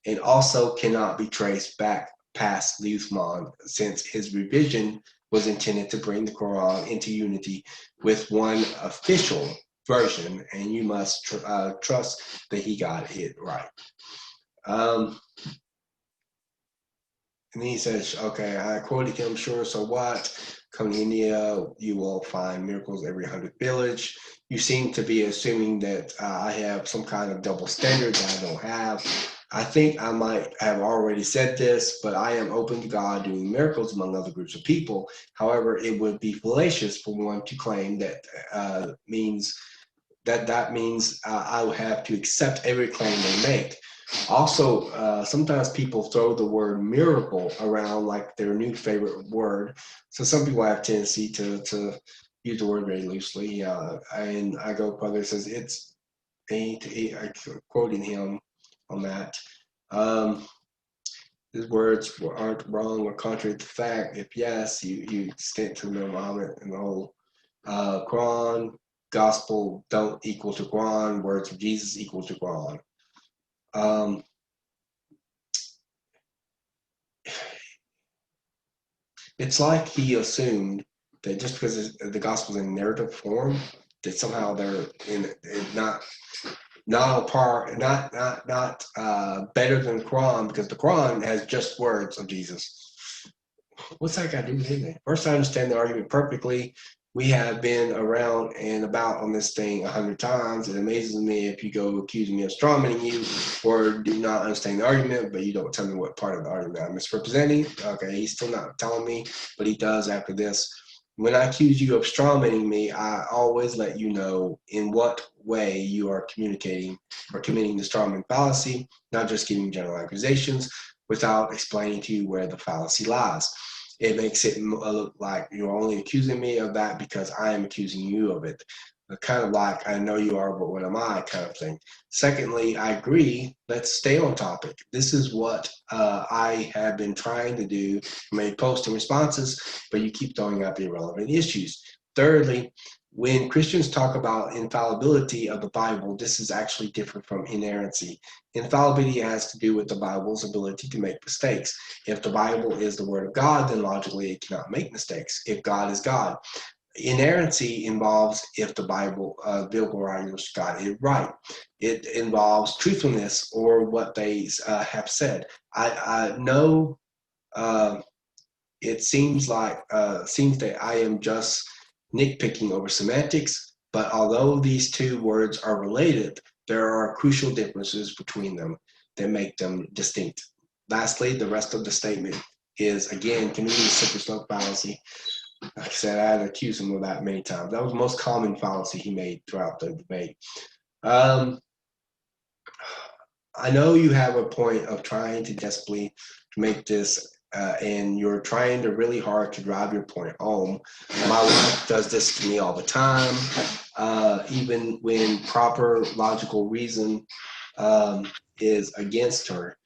and also cannot be traced back past Uthman, since his revision was intended to bring the Quran into unity with one official version, and you must trust that he got it right. And then he says, okay, I quoted him, sure, so what? Come to India, you will find miracles every 100th village. You seem to be assuming that I have some kind of double standard that I don't have. I think I might have already said this, but I am open to God doing miracles among other groups of people. However, it would be fallacious for one to claim that means I would have to accept every claim they make. Also, sometimes people throw the word miracle around like their new favorite word. So some people have tendency to use the word very loosely. And I go further, says it's I'm quoting him on that. His words aren't wrong or contrary to fact. If yes, you stick to Muhammad and the whole Quran. Gospel don't equal to Quran. Words of Jesus equal to Quran. It's like he assumed that just because the gospel's in narrative form, that somehow they're not better than the Quran, because the Quran has just words of Jesus. What's that got to do with anything? First, I understand the argument perfectly. We have been around and about on this thing 100 times. It amazes me if you go accusing me of strawmanning you or do not understand the argument, but you don't tell me what part of the argument I'm misrepresenting. Okay, he's still not telling me, but he does after this. When I accuse you of strawmanning me, I always let you know in what way you are communicating or committing the strawman fallacy, not just giving general accusations without explaining to you where the fallacy lies. It makes it look like you're only accusing me of that because I am accusing you of it. Kind of like, I know you are, but what am I kind of thing. Secondly, I agree, let's stay on topic. This is what I have been trying to do, made posts and responses, but you keep throwing out the irrelevant issues. Thirdly, when Christians talk about infallibility of the Bible, this is actually different from inerrancy. Infallibility has to do with the Bible's ability to make mistakes. If the Bible is the Word of God, then logically it cannot make mistakes if God is God. Inerrancy involves if the biblical writers got it right. It involves truthfulness or what they have said. I know it seems that I am just nitpicking over semantics, but although these two words are related, there are crucial differences between them that make them distinct. Lastly, the rest of the statement is, again, convenient slippery slope fallacy. Like I said, I had accused him of that many times. That was the most common fallacy he made throughout the debate. I know you have a point of trying to desperately make this and you're trying to really hard to drive your point home. My wife does this to me all the time, even when proper logical reason is against her.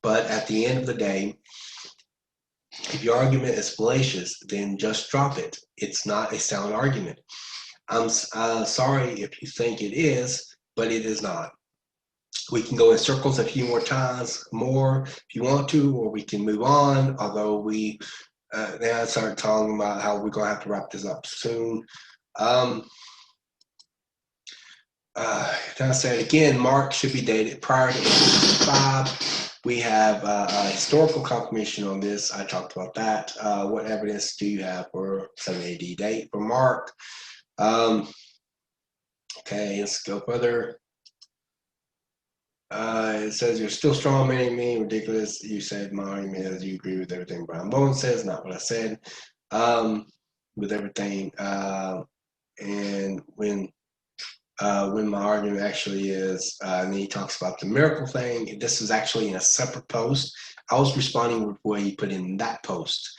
But at the end of the day, If your argument is fallacious, then just drop it. It's not a sound argument. I'm sorry if you think it is, but it is not. We can go in circles a few more times, more if you want to, or we can move on, although we now start talking about how we're going to have to wrap this up soon. I said again, Mark should be dated prior to 5. We have historical confirmation on this. I talked about that. What evidence do you have for 7 AD date for Mark? Okay, let's go further. It says you're still strong, me, ridiculous. You said my argument is you agree with everything Brian Bowen says, not what I said. With everything, and when my argument actually is, and then he talks about the miracle thing. This is actually in a separate post. I was responding with what he put in that post.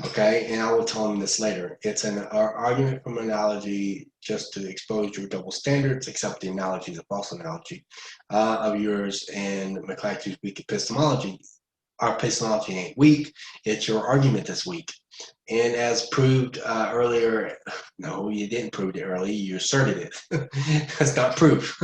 Okay, and I will tell him this later. It's an argument from analogy just to expose your double standards, except the analogy is a false analogy of yours and McClattchie's weak epistemology. Our epistemology ain't weak, it's your argument that's weak. And as proved earlier, no, you didn't prove it earlier, you asserted it. That's not proof.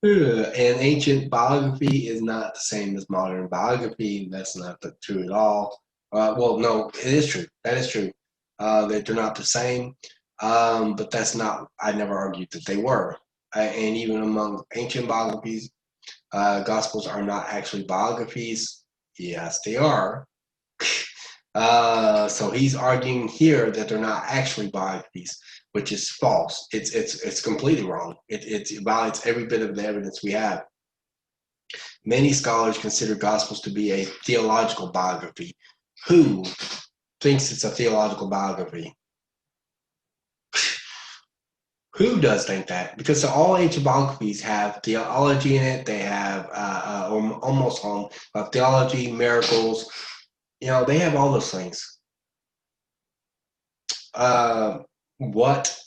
And ancient biography is not the same as modern biography. That's not true at all. Well, no, it is true. That is true. That they're not the same. But that's not, I never argued that they were. And even among ancient biographies, Gospels are not actually biographies. Yes, they are. So he's arguing here that they're not actually biographies, which is false. It's completely wrong. It violates every bit of the evidence we have. Many scholars consider Gospels to be a theological biography. Who thinks it's a theological biography? Who does think that? Because all ancient biographies have theology in it. They have almost theology, miracles. You know, they have all those things. What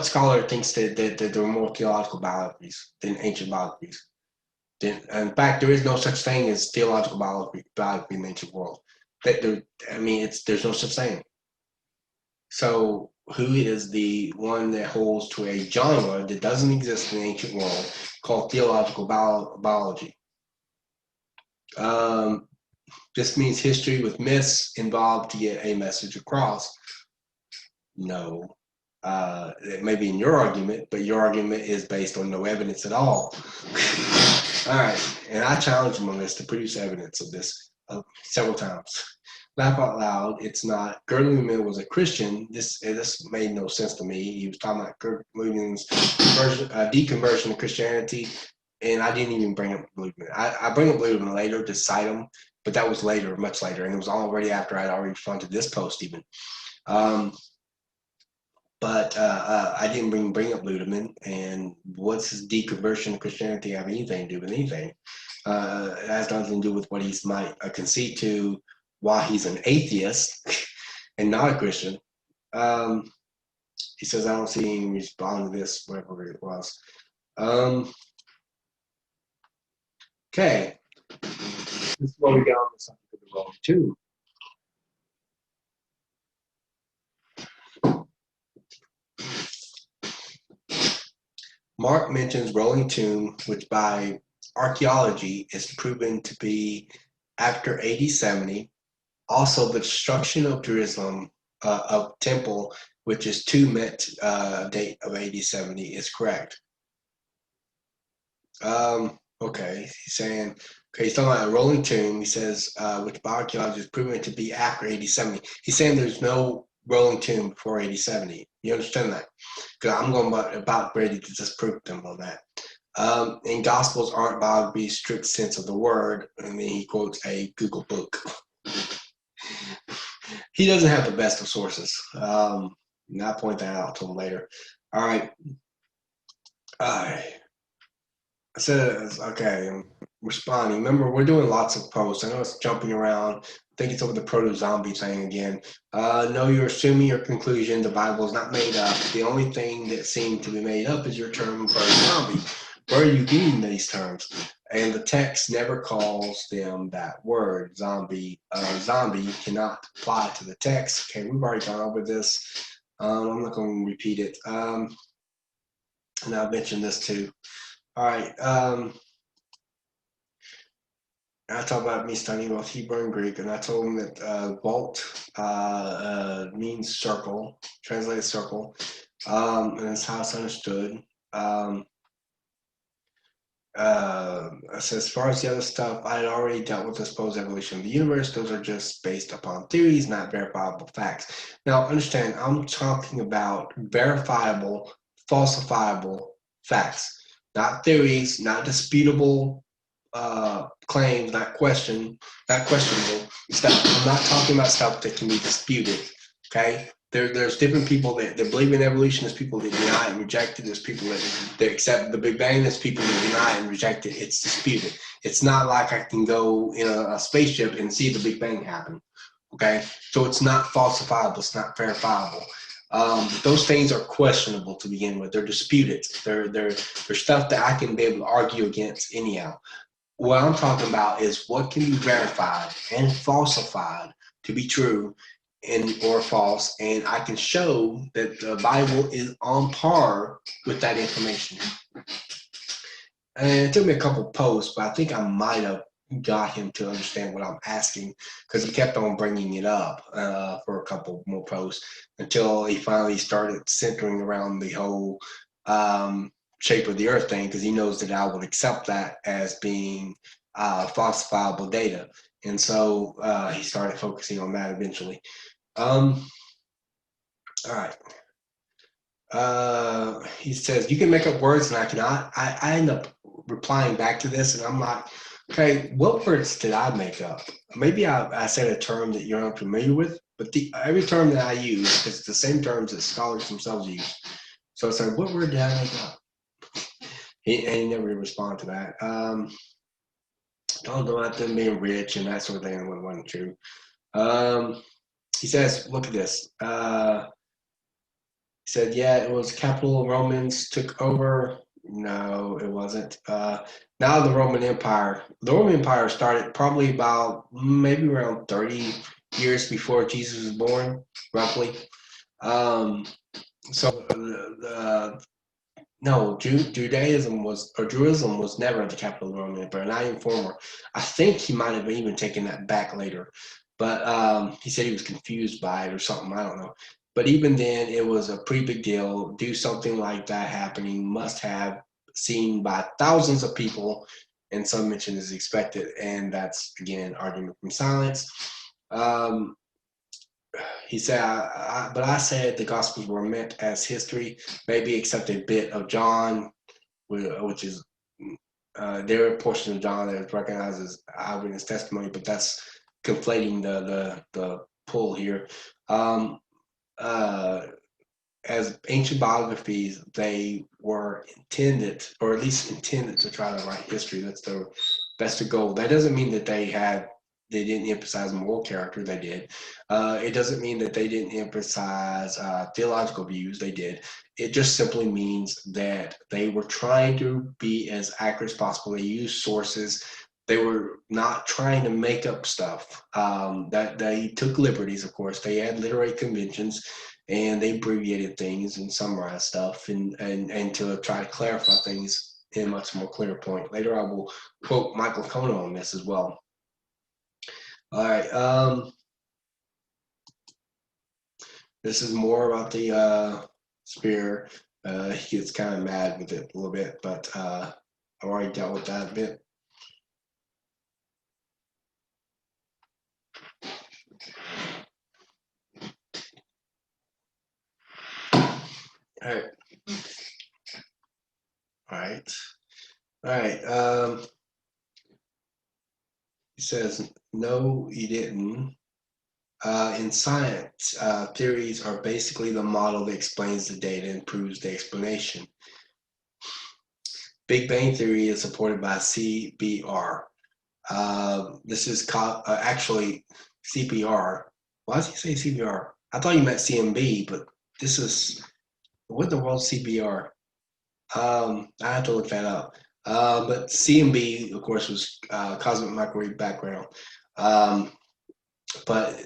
scholar thinks that there are more theological biographies than ancient biographies? In fact, there is no such thing as theological biography in the ancient world. There's no such thing. So who is the one that holds to a genre that doesn't exist in the ancient world called theological biology? This means history with myths involved to get a message across. No. It may be in your argument, but your argument is based on no evidence at all. All right, and I challenged him on this to produce evidence of this several times. Laugh out loud, it's not. Gordon Lumen was a Christian. This made no sense to me. He was talking about Gordon Lumen's deconversion to Christianity, and I didn't even bring up Lumen. I bring up Lumen later to cite him, but that was later, much later, and it was already after I'd already responded to this post even. But I didn't bring up Ludeman, and what's his deconversion to Christianity have anything to do with anything? It has nothing to do with what he might concede to why he's an atheist and not a Christian. He says, I don't see him respond to this, whatever it was. Okay. This is what we got on the subject of the Rolling Tomb. Mark mentions Rolling Tomb, which by archaeology is proven to be after AD 70. Also, the destruction of Jerusalem, of temple, which is to Met date of AD 70, is correct. Okay, he's saying, okay, he's talking about a Rolling Tomb. He says, which by archaeology is proven to be after AD 70. He's saying there's no Rolling Tomb before AD 70. You understand that? Because I'm going about ready to disprove them on that. And Gospels aren't by the strict sense of the word. And then he quotes a Google book. He doesn't have the best of sources. And I'll point that out to him later. All right. I said, okay, I'm responding. Remember, we're doing lots of posts. I know it's jumping around. I think it's over the proto-zombie thing again. No, you're assuming your conclusion. The Bible is not made up. The only thing that seemed to be made up is your term proto-zombie. where are you getting these terms? And the text never calls them that word. Zombie cannot apply to the text. Okay, we've already gone over this. I'm not going to repeat it. And I've mentioned this too. All right. I talked about me studying both Hebrew and Greek, and I told him that vault means circle, translated circle, and that's how it's understood. So as far as the other stuff, I had already dealt with the supposed evolution of the universe. Those are just based upon theories, not verifiable facts. Now, understand, I'm talking about verifiable, falsifiable facts, not theories, not disputable claims, not questionable stuff. I'm not talking about stuff that can be disputed. Okay, there's different people that believe in evolution. There's people that deny and reject it. There's people that accept the Big Bang. There's people that deny and reject it. It's disputed. It's not like I can go in a spaceship and see the Big Bang happen. Okay, so it's not falsifiable. It's not verifiable. Those things are questionable to begin with. They're disputed. They're stuff that I can be able to argue against anyhow. What I'm talking about is what can be verified and falsified to be true or false, and I can show that the Bible is on par with that information. And it took me a couple posts, but I think I might have got him to understand what I'm asking, because he kept on bringing it up for a couple more posts until he finally started centering around the whole shape of the earth thing, because he knows that I would accept that as being falsifiable data. And so he started focusing on that eventually. All right. He says, you can make up words and I cannot. I end up replying back to this and I'm like, okay, what words did I make up? Maybe I said a term that you're unfamiliar with, but every term that I use is the same terms that scholars themselves use. So I said, what word did I make up? He never responded to that. Talking about them being rich and that sort of thing wasn't true. He says, look at this. He said, yeah, it was capital Romans took over. No, it wasn't. Now the Roman Empire started probably about maybe around 30 years before Jesus was born, roughly. No, Judaism Jerusalem was never the capital of the Roman Empire, not even former. I think he might have even taken that back later, but he said he was confused by it or something. I don't know. But even then, it was a pretty big deal. Do something like that happening must have seen by thousands of people, and some mention is expected, and that's again argument from silence. He said, but I said the Gospels were meant as history, maybe except a bit of John, which is there are portions of John that is recognized as eyewitness testimony, but that's conflating the pull here. As ancient biographies, they were intended, or at least intended, to try to write history. That's the goal. That doesn't mean that they didn't emphasize moral character. They did. It doesn't mean that they didn't emphasize theological views. They did. It just simply means that they were trying to be as accurate as possible. They used sources. They were not trying to make up stuff. That they took liberties, of course. They had literary conventions, and they abbreviated things and summarized stuff, and to try to clarify things in a much more clear point. Later, I will quote Michael Kona on this as well. All right. This is more about the spear. He gets kind of mad with it a little bit, but I've already dealt with that a bit. All right. All right. All right. He says, no, he didn't. In science, theories are basically the model that explains the data and proves the explanation. Big Bang Theory is supported by CBR. This is actually CPR. Why does he say CBR? I thought you meant CMB, but this is, what the world CBR? I have to look that up. But C and B, of course, was cosmic microwave background. Um, but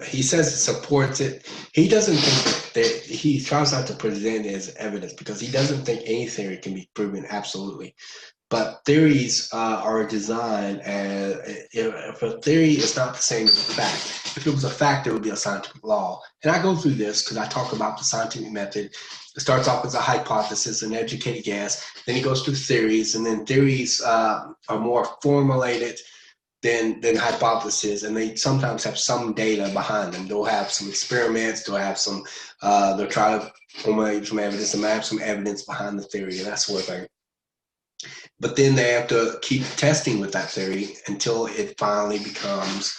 he says it supports it. He doesn't think that he tries not to present it as evidence because he doesn't think any theory can be proven absolutely. But theories are designed as if a theory is not the same as a fact. If it was a fact, it would be a scientific law. And I go through this because I talk about the scientific method. It starts off as a hypothesis, an educated guess. Then it goes through theories, and then theories are more formulated than hypotheses, and they sometimes have some data behind them. They'll have some experiments. They'll have some. They'll try to formulate some evidence, and have some evidence behind the theory, and that sort of thing. But then they have to keep testing with that theory until it finally becomes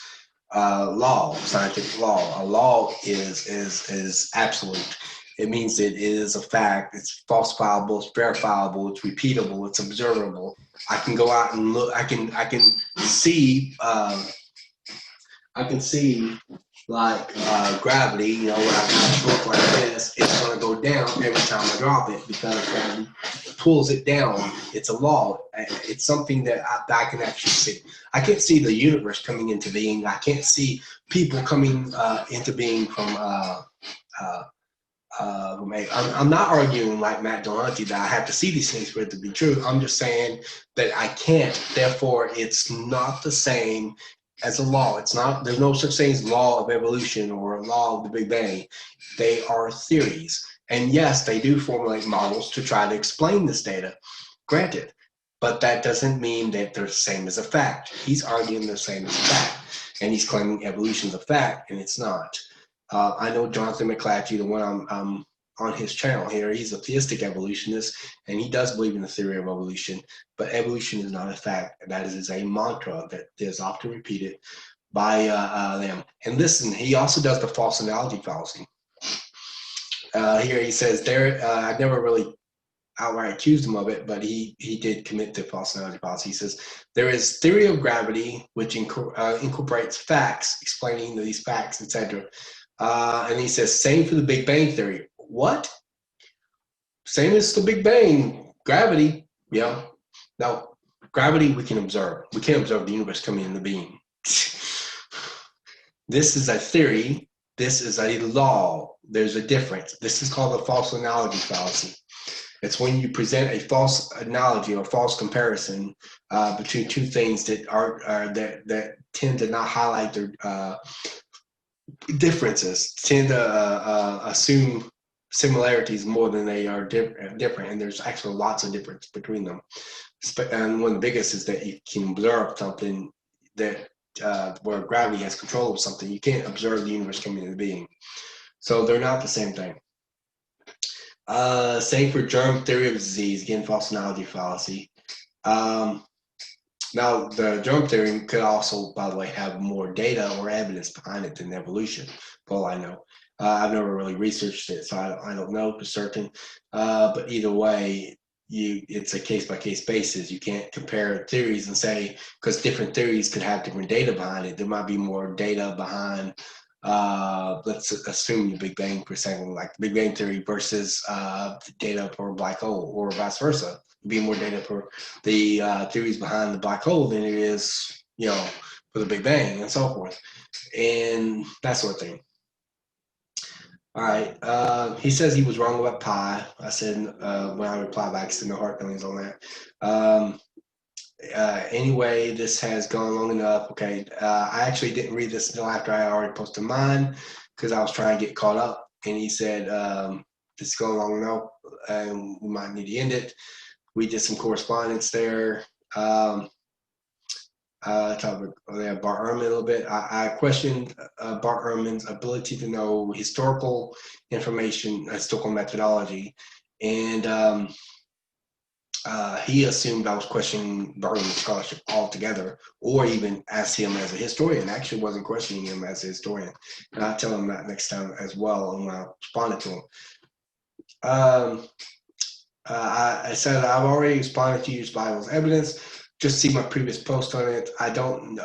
law, scientific law. A law is absolute. It means it is a fact. It's falsifiable. It's verifiable. It's repeatable. It's observable. I can go out and look. I can see. I can see like gravity. You know, when I look like this, it's going to go down every time I drop it because gravity pulls it down. It's a law. It's something that I can actually see. I can't see the universe coming into being. I can't see people coming into being from. I'm not arguing like Matt Dillahunty that I have to see these things for it to be true. I'm just saying that I can't. Therefore, it's not the same as a law. It's not. There's no such thing as law of evolution or law of the Big Bang. They are theories, and yes, they do formulate models to try to explain this data. Granted, but that doesn't mean that they're the same as a fact. He's arguing they're the same as a fact, and he's claiming evolution is a fact, and it's not. I know Jonathan McClattchie, the one I'm on his channel here. He's a theistic evolutionist, and he does believe in the theory of evolution. But evolution is not a fact. That is a mantra that is often repeated by them. And listen, he also does the false analogy fallacy. Here he says there. I never really outright accused him of it, but he did commit the false analogy fallacy. He says there is theory of gravity, which incorporates facts, explaining these facts, etc. And he says, same for the Big Bang Theory. What? Same as the Big Bang. Gravity. Yeah. Now, gravity we can observe. We can't observe the universe coming into being. This is a theory. This is a law. There's a difference. This is called the false analogy fallacy. It's when you present a false analogy or false comparison between two things that are that tend to not highlight their differences, tend to assume similarities more than they are different, and there's actually lots of difference between them. And one of the biggest is that you can observe something that where gravity has control of something. You can't observe the universe coming into being. So they're not the same thing. Same for germ theory of disease, again, false analogy fallacy. Now, the germ theory could also, by the way, have more data or evidence behind it than evolution, for all I know. I've never really researched it, so I don't know for certain. But either way, it's a case-by-case basis. You can't compare theories and say, because different theories could have different data behind it. There might be more data behind, let's assume the Big Bang, for example, like the Big Bang Theory versus data for a black hole, or vice versa. Be more data for the theories behind the black hole than it is, you know, for the Big Bang and so forth, and that sort of thing. All right. He says he was wrong about pi. I said when I replied back, I said no hard feelings on that. Anyway, this has gone long enough. Okay. I actually didn't read this until after I already posted mine because I was trying to get caught up. And he said this is going long enough, and we might need to end it. We did some correspondence there. Talked about Bart Ehrman a little bit. I questioned Bart Ehrman's ability to know historical information, historical methodology, and he assumed I was questioning Bart Ehrman's scholarship altogether, or even asked him as a historian. I actually wasn't questioning him as a historian, and I'll tell him that next time as well when I responded to him. I said I've already responded to use Bible as evidence. just see my previous post on it. I don't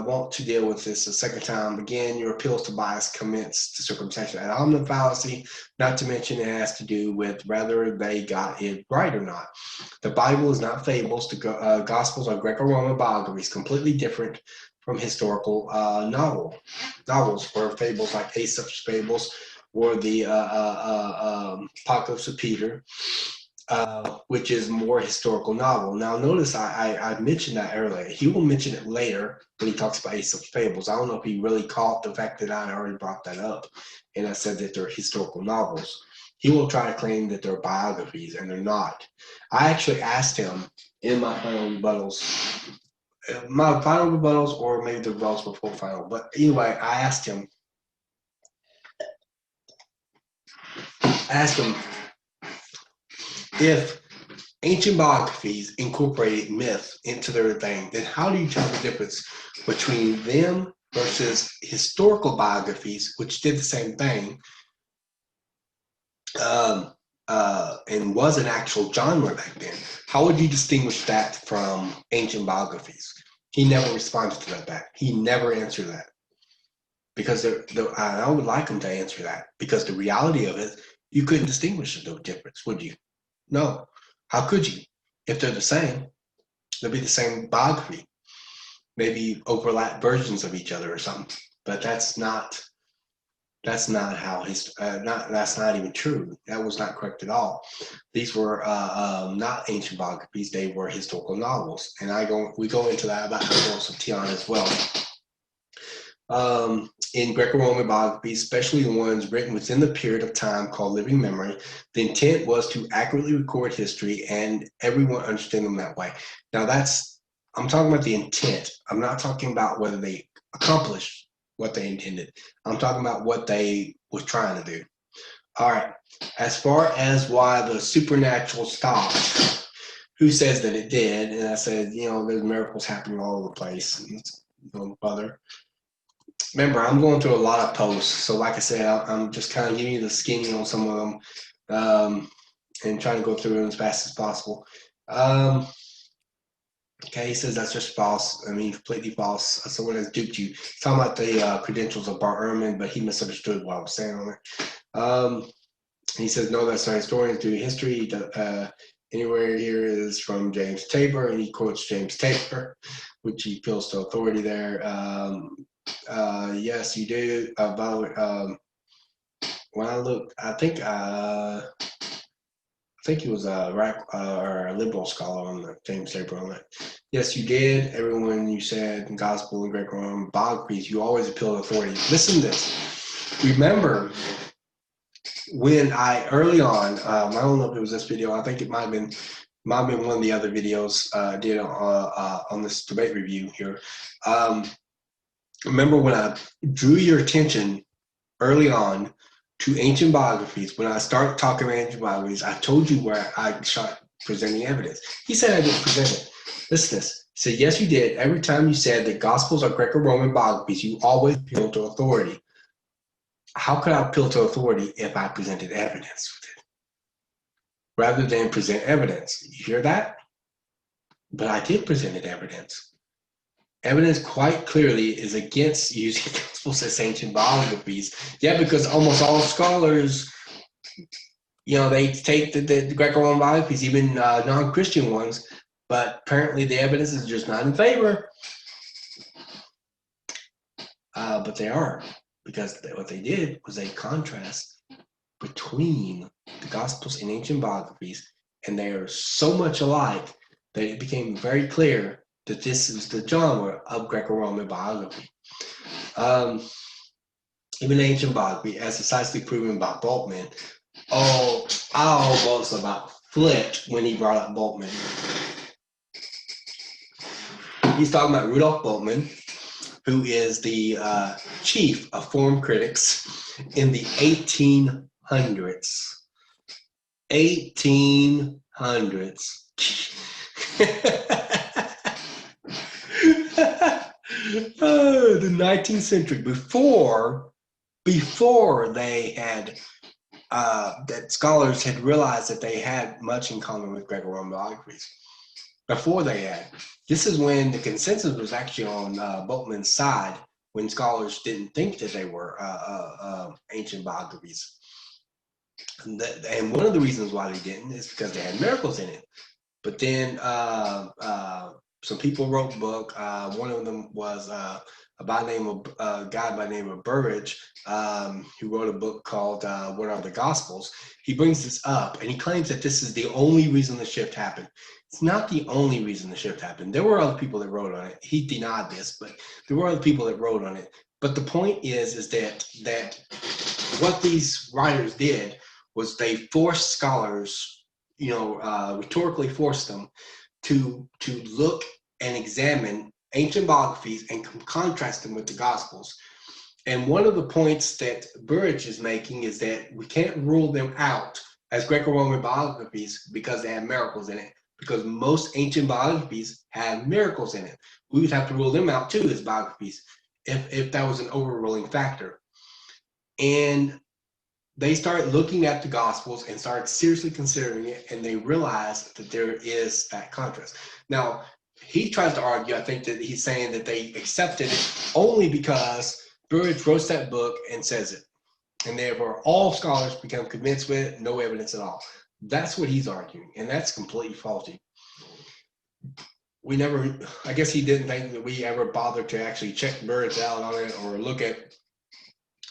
want to deal with this a second time. Again, your appeals to bias commits to circumstantial ad hominem fallacy, not to mention it has to do with whether they got it right or not. The Bible is not fables. The Gospels are Greco-Roman biographies, completely different from historical novels, where fables like Aesop's fables or the Apocalypse of Peter, which is more historical novel. Now, notice I mentioned that earlier. He will mention it later when he talks about Aesop's fables. I don't know if he really caught the fact that I already brought that up, and I said that they're historical novels. He will try to claim that they're biographies, and they're not. I actually asked him in my final rebuttals, or maybe the rebuttals before final, but anyway, I asked him if ancient biographies incorporated myth into their thing, then how do you tell the difference between them versus historical biographies, which did the same thing, and was an actual genre back then? How would you distinguish that from ancient biographies? He never responded to that back. He never answered that. Because I would like him to answer that, because the reality of it, you couldn't distinguish the difference, would you? No. How could you? If they're the same, they'll be the same biography. Maybe overlap versions of each other or something. But that's not how that's not even true. That was not correct at all. These were not ancient biographies. They were historical novels. And we go into that about the Wars of Tiana as well. In Greco-Roman biographies, especially the ones written within the period of time called living memory, the intent was to accurately record history and everyone understood them that way. Now I'm talking about the intent. I'm not talking about whether they accomplished what they intended. I'm talking about what they were trying to do. All right, as far as why the supernatural stopped, who says that it did? And I said, there's miracles happening all over the place. Brother. Remember, I'm going through a lot of posts, so like I said, I'm just kind of giving you the skinny on some of them, and trying to go through them as fast as possible. Okay, he says that's just false. I mean, completely false. Someone has duped you. He's talking about the credentials of Bart Ehrman, but he misunderstood what I was saying on it. He says, no, that's not historians do history. Anywhere here is from James Tabor, and he quotes James Tabor, which he appeals to authority there. Yes, you do. By the way, when I looked, I think he was a liberal scholar on the James Tabor on that. Yes, you did. Everyone you said in gospel and Greco-Roman biographies, you always appeal to authority. Listen to this. Remember when early on, I don't know if it was this video. I think it might have been one of the other videos I did on this debate review here. Remember when I drew your attention early on to ancient biographies, when I started talking about ancient biographies, I told you where I shot presenting evidence. He said I didn't present it. Listen to this. He said, yes, you did. Every time you said that Gospels are Greco-Roman biographies, you always appeal to authority. How could I appeal to authority if I presented evidence with it? Rather than present evidence. You hear that? But I did present evidence. Evidence quite clearly is against using Gospels as ancient biographies. Yeah, because almost all scholars, they take the Greco-Roman biographies, even non-Christian ones, but apparently the evidence is just not in favor. But they are, because what they did was they contrast between the Gospels and ancient biographies, and they are so much alike that it became very clear that this is the genre of Greco-Roman biography. Even ancient biography, as precisely proven by Bultmann. Oh, I almost about flipped when he brought up Bultmann. He's talking about Rudolf Bultmann, who is the chief of foreign critics in the 1800s. 1800s. The 19th century, before they had that scholars had realized that they had much in common with Greco-Roman biographies. before they had. This is when the consensus was actually on Bultmann's side, when scholars didn't think that they were ancient biographies. And one of the reasons why they didn't is because they had miracles in it. But then some people wrote a book. One of them was a guy by the name of Burridge, who wrote a book called What Are the Gospels? He brings this up, and he claims that this is the only reason the shift happened. It's not the only reason the shift happened. There were other people that wrote on it. He denied this, but there were other people that wrote on it. But the point is that what these writers did was they forced scholars, rhetorically forced them to look and examine ancient biographies and contrast them with the Gospels. And one of the points that Burridge is making is that we can't rule them out as Greco-Roman biographies because they have miracles in it, because most ancient biographies have miracles in it. We would have to rule them out too as biographies if that was an overruling factor. And they started looking at the Gospels and started seriously considering it, and they realized that there is that contrast. Now, he tries to argue, I think, that he's saying that they accepted it only because Burridge wrote that book and says it. And therefore, all scholars become convinced with it, no evidence at all. That's what he's arguing, and that's completely faulty. I guess he didn't think that we ever bothered to actually check Burridge out on it or look at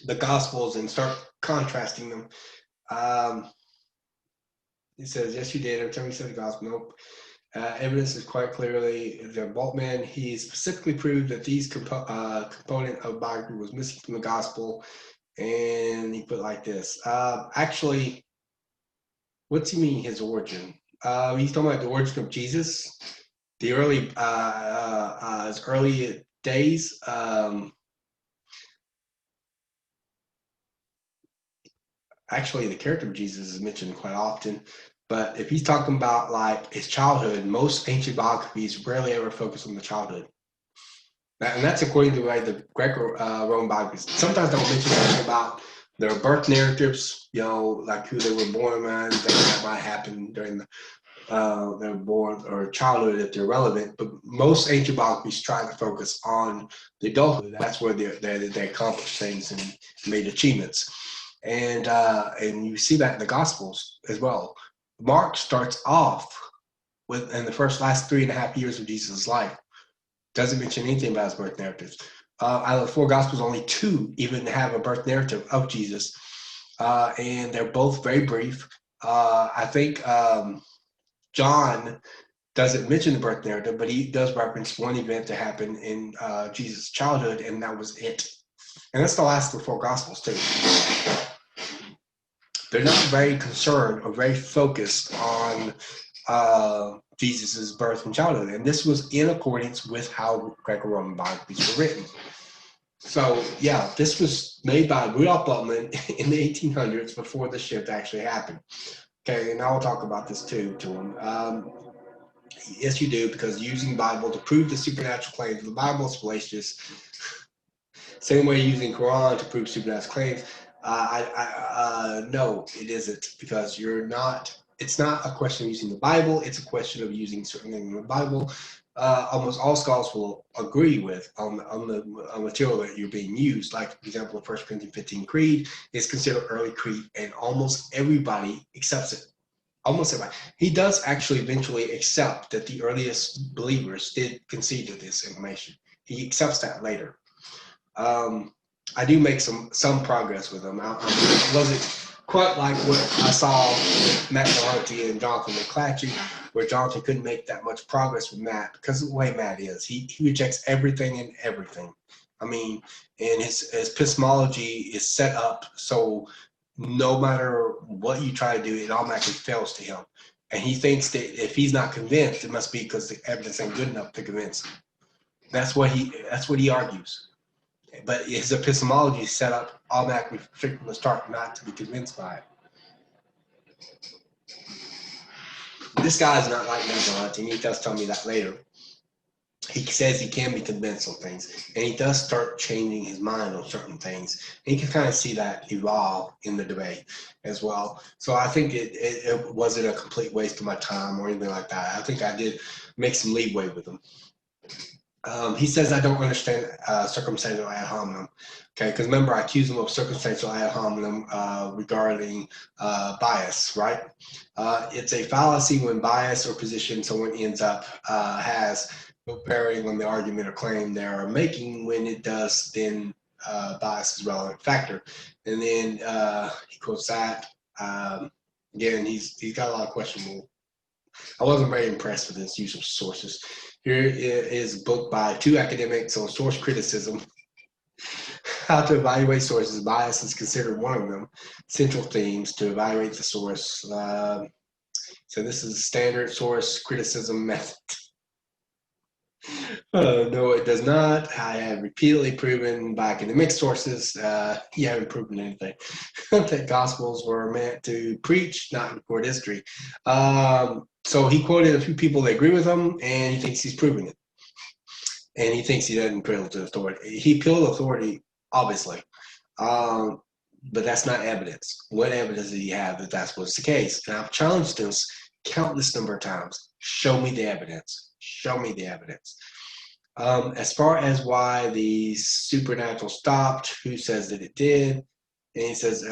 the Gospels and start contrasting them. He says, yes, you did. Every time you said the Gospel, nope. Evidence is quite clearly that Bultmann, he specifically proved that these component of biography was missing from the Gospel, and he put it like this. Actually, what's he mean, his origin? He's talking about the origin of Jesus, the his early days. Actually, the character of Jesus is mentioned quite often, but if he's talking about like his childhood, most ancient biographies rarely ever focus on the childhood. And that's according to like the Greco-Roman biographies. Sometimes they'll mention something about their birth narratives, like who they were born in, things that might happen during their born or childhood if they're relevant. But most ancient biographies try to focus on the adulthood. That's where they accomplished things and made achievements. And you see that in the Gospels as well. Mark starts off with, in the last 3.5 years of Jesus' life, doesn't mention anything about his birth narratives. Out of the 4 Gospels, only 2 even have a birth narrative of Jesus, and they're both very brief. I think John doesn't mention the birth narrative, but he does reference one event that happened in Jesus' childhood, and that was it. And that's the last of the 4 Gospels too. They're not very concerned or very focused on Jesus's birth and childhood. And this was in accordance with how Greco-Roman biographies were written. So yeah, this was made by Rudolf Bultmann in the 1800s before the shift actually happened. Okay, and I will talk about this too to him. Yes, you do, because using the Bible to prove the supernatural claims of the Bible is fallacious. Same way using Quran to prove supernatural claims. No, it isn't, because it's not a question of using the Bible, it's a question of using certain things in the Bible. Almost all scholars will agree with on the material that you're being used. Like, for example, the 1 Corinthians 15 creed is considered early creed, and almost everybody accepts it. Almost everybody. He does actually eventually accept that the earliest believers did concede to this information. He accepts that later. I do make some progress with him. I wasn't quite like what I saw with Matt Dillahunty and Jonathan McClattchie, where Jonathan couldn't make that much progress with Matt because of the way Matt is. He rejects everything and everything. I mean, and his epistemology is set up so no matter what you try to do, it automatically fails to him. And he thinks that if he's not convinced, it must be because the evidence ain't good enough to convince him. That's what he argues. But his epistemology is set up automatically from the start not to be convinced by it. This guy is not like Matt Dillahunty, and he does tell me that later. he says he can be convinced on things, and he does start changing his mind on certain things. And you can kind of see that evolve in the debate as well. So I think it wasn't a complete waste of my time or anything like that. I think I did make some leeway with him. He says I don't understand circumstantial ad hominem. Okay, because remember I accused him of circumstantial ad hominem regarding bias, right? It's a fallacy when bias or position someone ends up has no bearing on the argument or claim they are making. When it does, then bias is a relevant factor. And then he quotes that. Again, he's got a lot of questionable. I wasn't very impressed with his use of sources. Here is a book by two academics on source criticism. How to evaluate sources. Bias is considered one of them. Central themes to evaluate the source. So this is a standard source criticism method. No, it does not. I have repeatedly proven by academic sources, you haven't proven anything, that gospels were meant to preach, not record history. So he quoted a few people that agree with him, and he thinks he's proving it. And he thinks he doesn't appeal to authority. He appealed to authority, obviously, but that's not evidence. What evidence do you have that that's what's the case? And I've challenged this countless number of times. Show me the evidence. Show me the evidence. As far as why the supernatural stopped, who says that it did? And he says,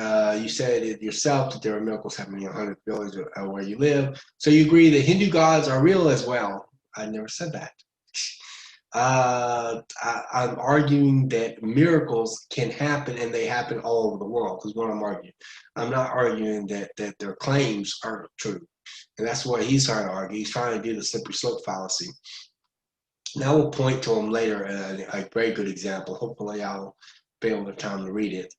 you said it yourself that there are miracles happening in 100 villages where you live. So you agree that Hindu gods are real as well. I never said that. I'm arguing that miracles can happen and they happen all over the world, is what I'm arguing. I'm not arguing that their claims aren't true. And that's what he's trying to argue. He's trying to do the slippery slope fallacy. Now we'll point to him later, a very good example. Hopefully I'll be able to have time to read it.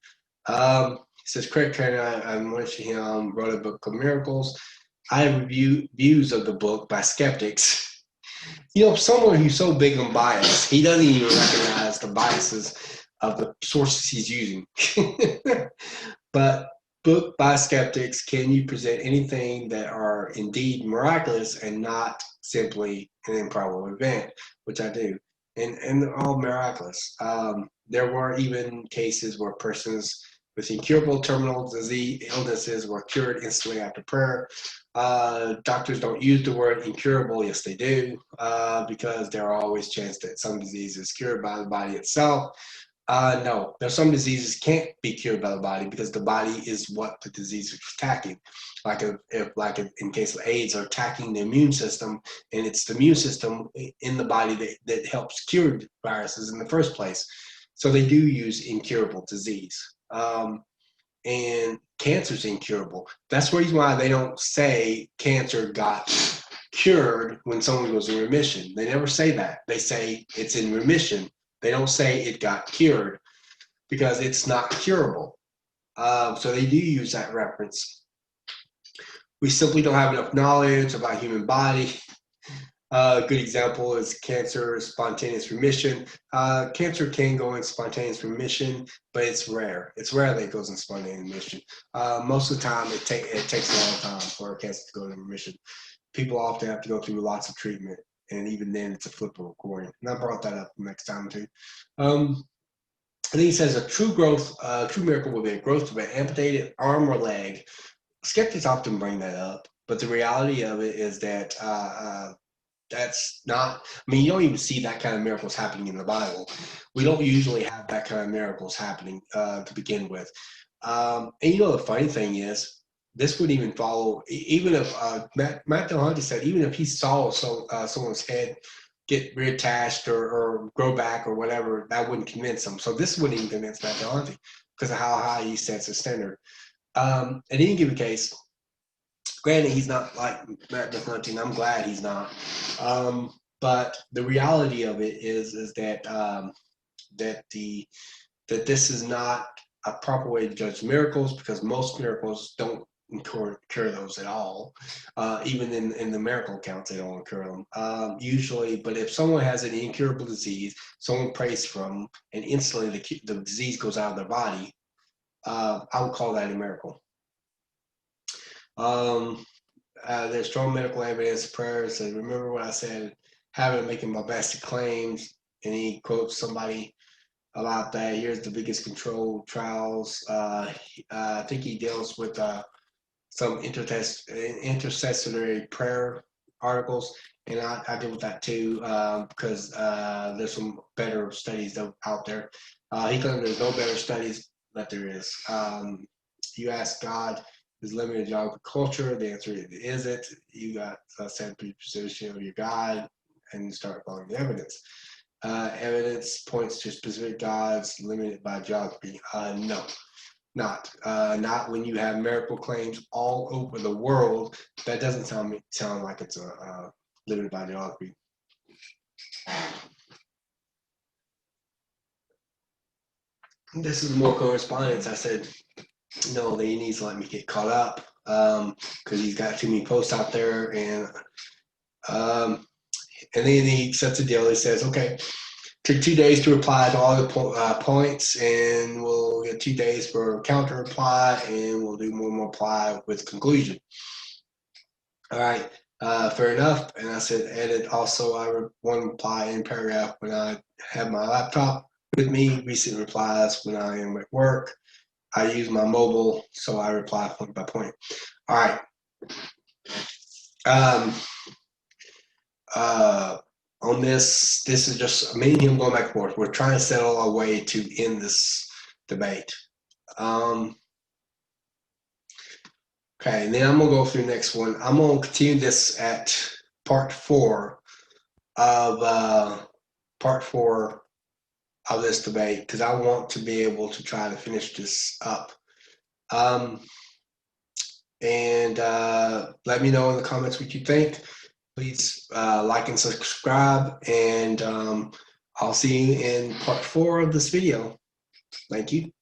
He says, Craig Trainer, I mentioned him, wrote a book called Miracles. I have views of the book by skeptics. You know, someone who's so big on bias, he doesn't even recognize the biases of the sources he's using. But book by skeptics, can you present anything that are indeed miraculous and not simply an improbable event, which I do, and they're all miraculous. There were even cases where persons with incurable terminal disease illnesses were cured instantly after prayer. Doctors don't use the word incurable. Yes, they do, because there are always chances that some disease is cured by the body itself. No, there's some diseases can't be cured by the body because the body is what the disease is attacking. Like in case of AIDS, are attacking the immune system, and it's the immune system in the body that helps cure viruses in the first place. So they do use incurable disease. And cancer's incurable. That's the reason why they don't say cancer got cured when someone goes in remission. They never say that. They say it's in remission. They don't say it got cured because it's not curable. So they do use that reference. We simply don't have enough knowledge about human body. A good example is cancer spontaneous remission. Cancer can go in spontaneous remission, but it's rare. It's rare that it goes in spontaneous remission. Most of the time, it takes a long time for cancer to go into remission. People often have to go through lots of treatment, and even then, it's a flip of a coin. And I brought that up next time too. I think he says a true miracle would be a growth of an amputated arm or leg. Skeptics often bring that up, but the reality of it is that that's not, I mean, you don't even see that kind of miracles happening in the Bible. We don't usually have that kind of miracles happening to begin with. And you know, the funny thing is, this would even follow, even if Matt Dillahunty said, even if he saw someone's head get reattached or grow back or whatever, that wouldn't convince him. So this wouldn't even convince Matt Dillahunty because of how high he sets his standard. In any given case, granted, he's not like Matt Dillahunty, and I'm glad he's not. But the reality of it is that that this is not a proper way to judge miracles because most miracles don't incur those at all. Even in the miracle accounts, they don't incur them usually. But if someone has an incurable disease, someone prays for them, and instantly the disease goes out of their body, I would call that a miracle. There's strong medical evidence, prayers, and remember what I said, having making bombastic claims, and he quotes somebody about that. Here's the biggest control trials. I think he deals with some intercessory prayer articles, and I deal with that too because there's some better studies out there. He claims there's no better studies that there is. You ask God, is limited geographic culture? The answer is it. You got a set position of your God, and you start following the evidence. Evidence points to specific gods limited by geography. No, not when you have miracle claims all over the world. That doesn't sound like it's a limited by geography. This is more correspondence. I said, no, he needs to let me get caught up because he's got too many posts out there, and then he sets a deal. He says, okay, take 2 days to reply to all the points, and we'll get 2 days for counter reply, and we'll do one more reply with conclusion. All right, fair enough. And I said, edit also, one reply in paragraph when I have my laptop with me, recent replies when I am at work. I use my mobile, so I reply point by point. All right. On this is just me and him going back and forth. We're trying to settle a way to end this debate. Okay, and then I'm gonna go through the next one. I'm gonna continue this at part four of this debate because I want to be able to try to finish this up. And let me know in the comments what you think. Please like and subscribe, and I'll see you in part four of this video. Thank you.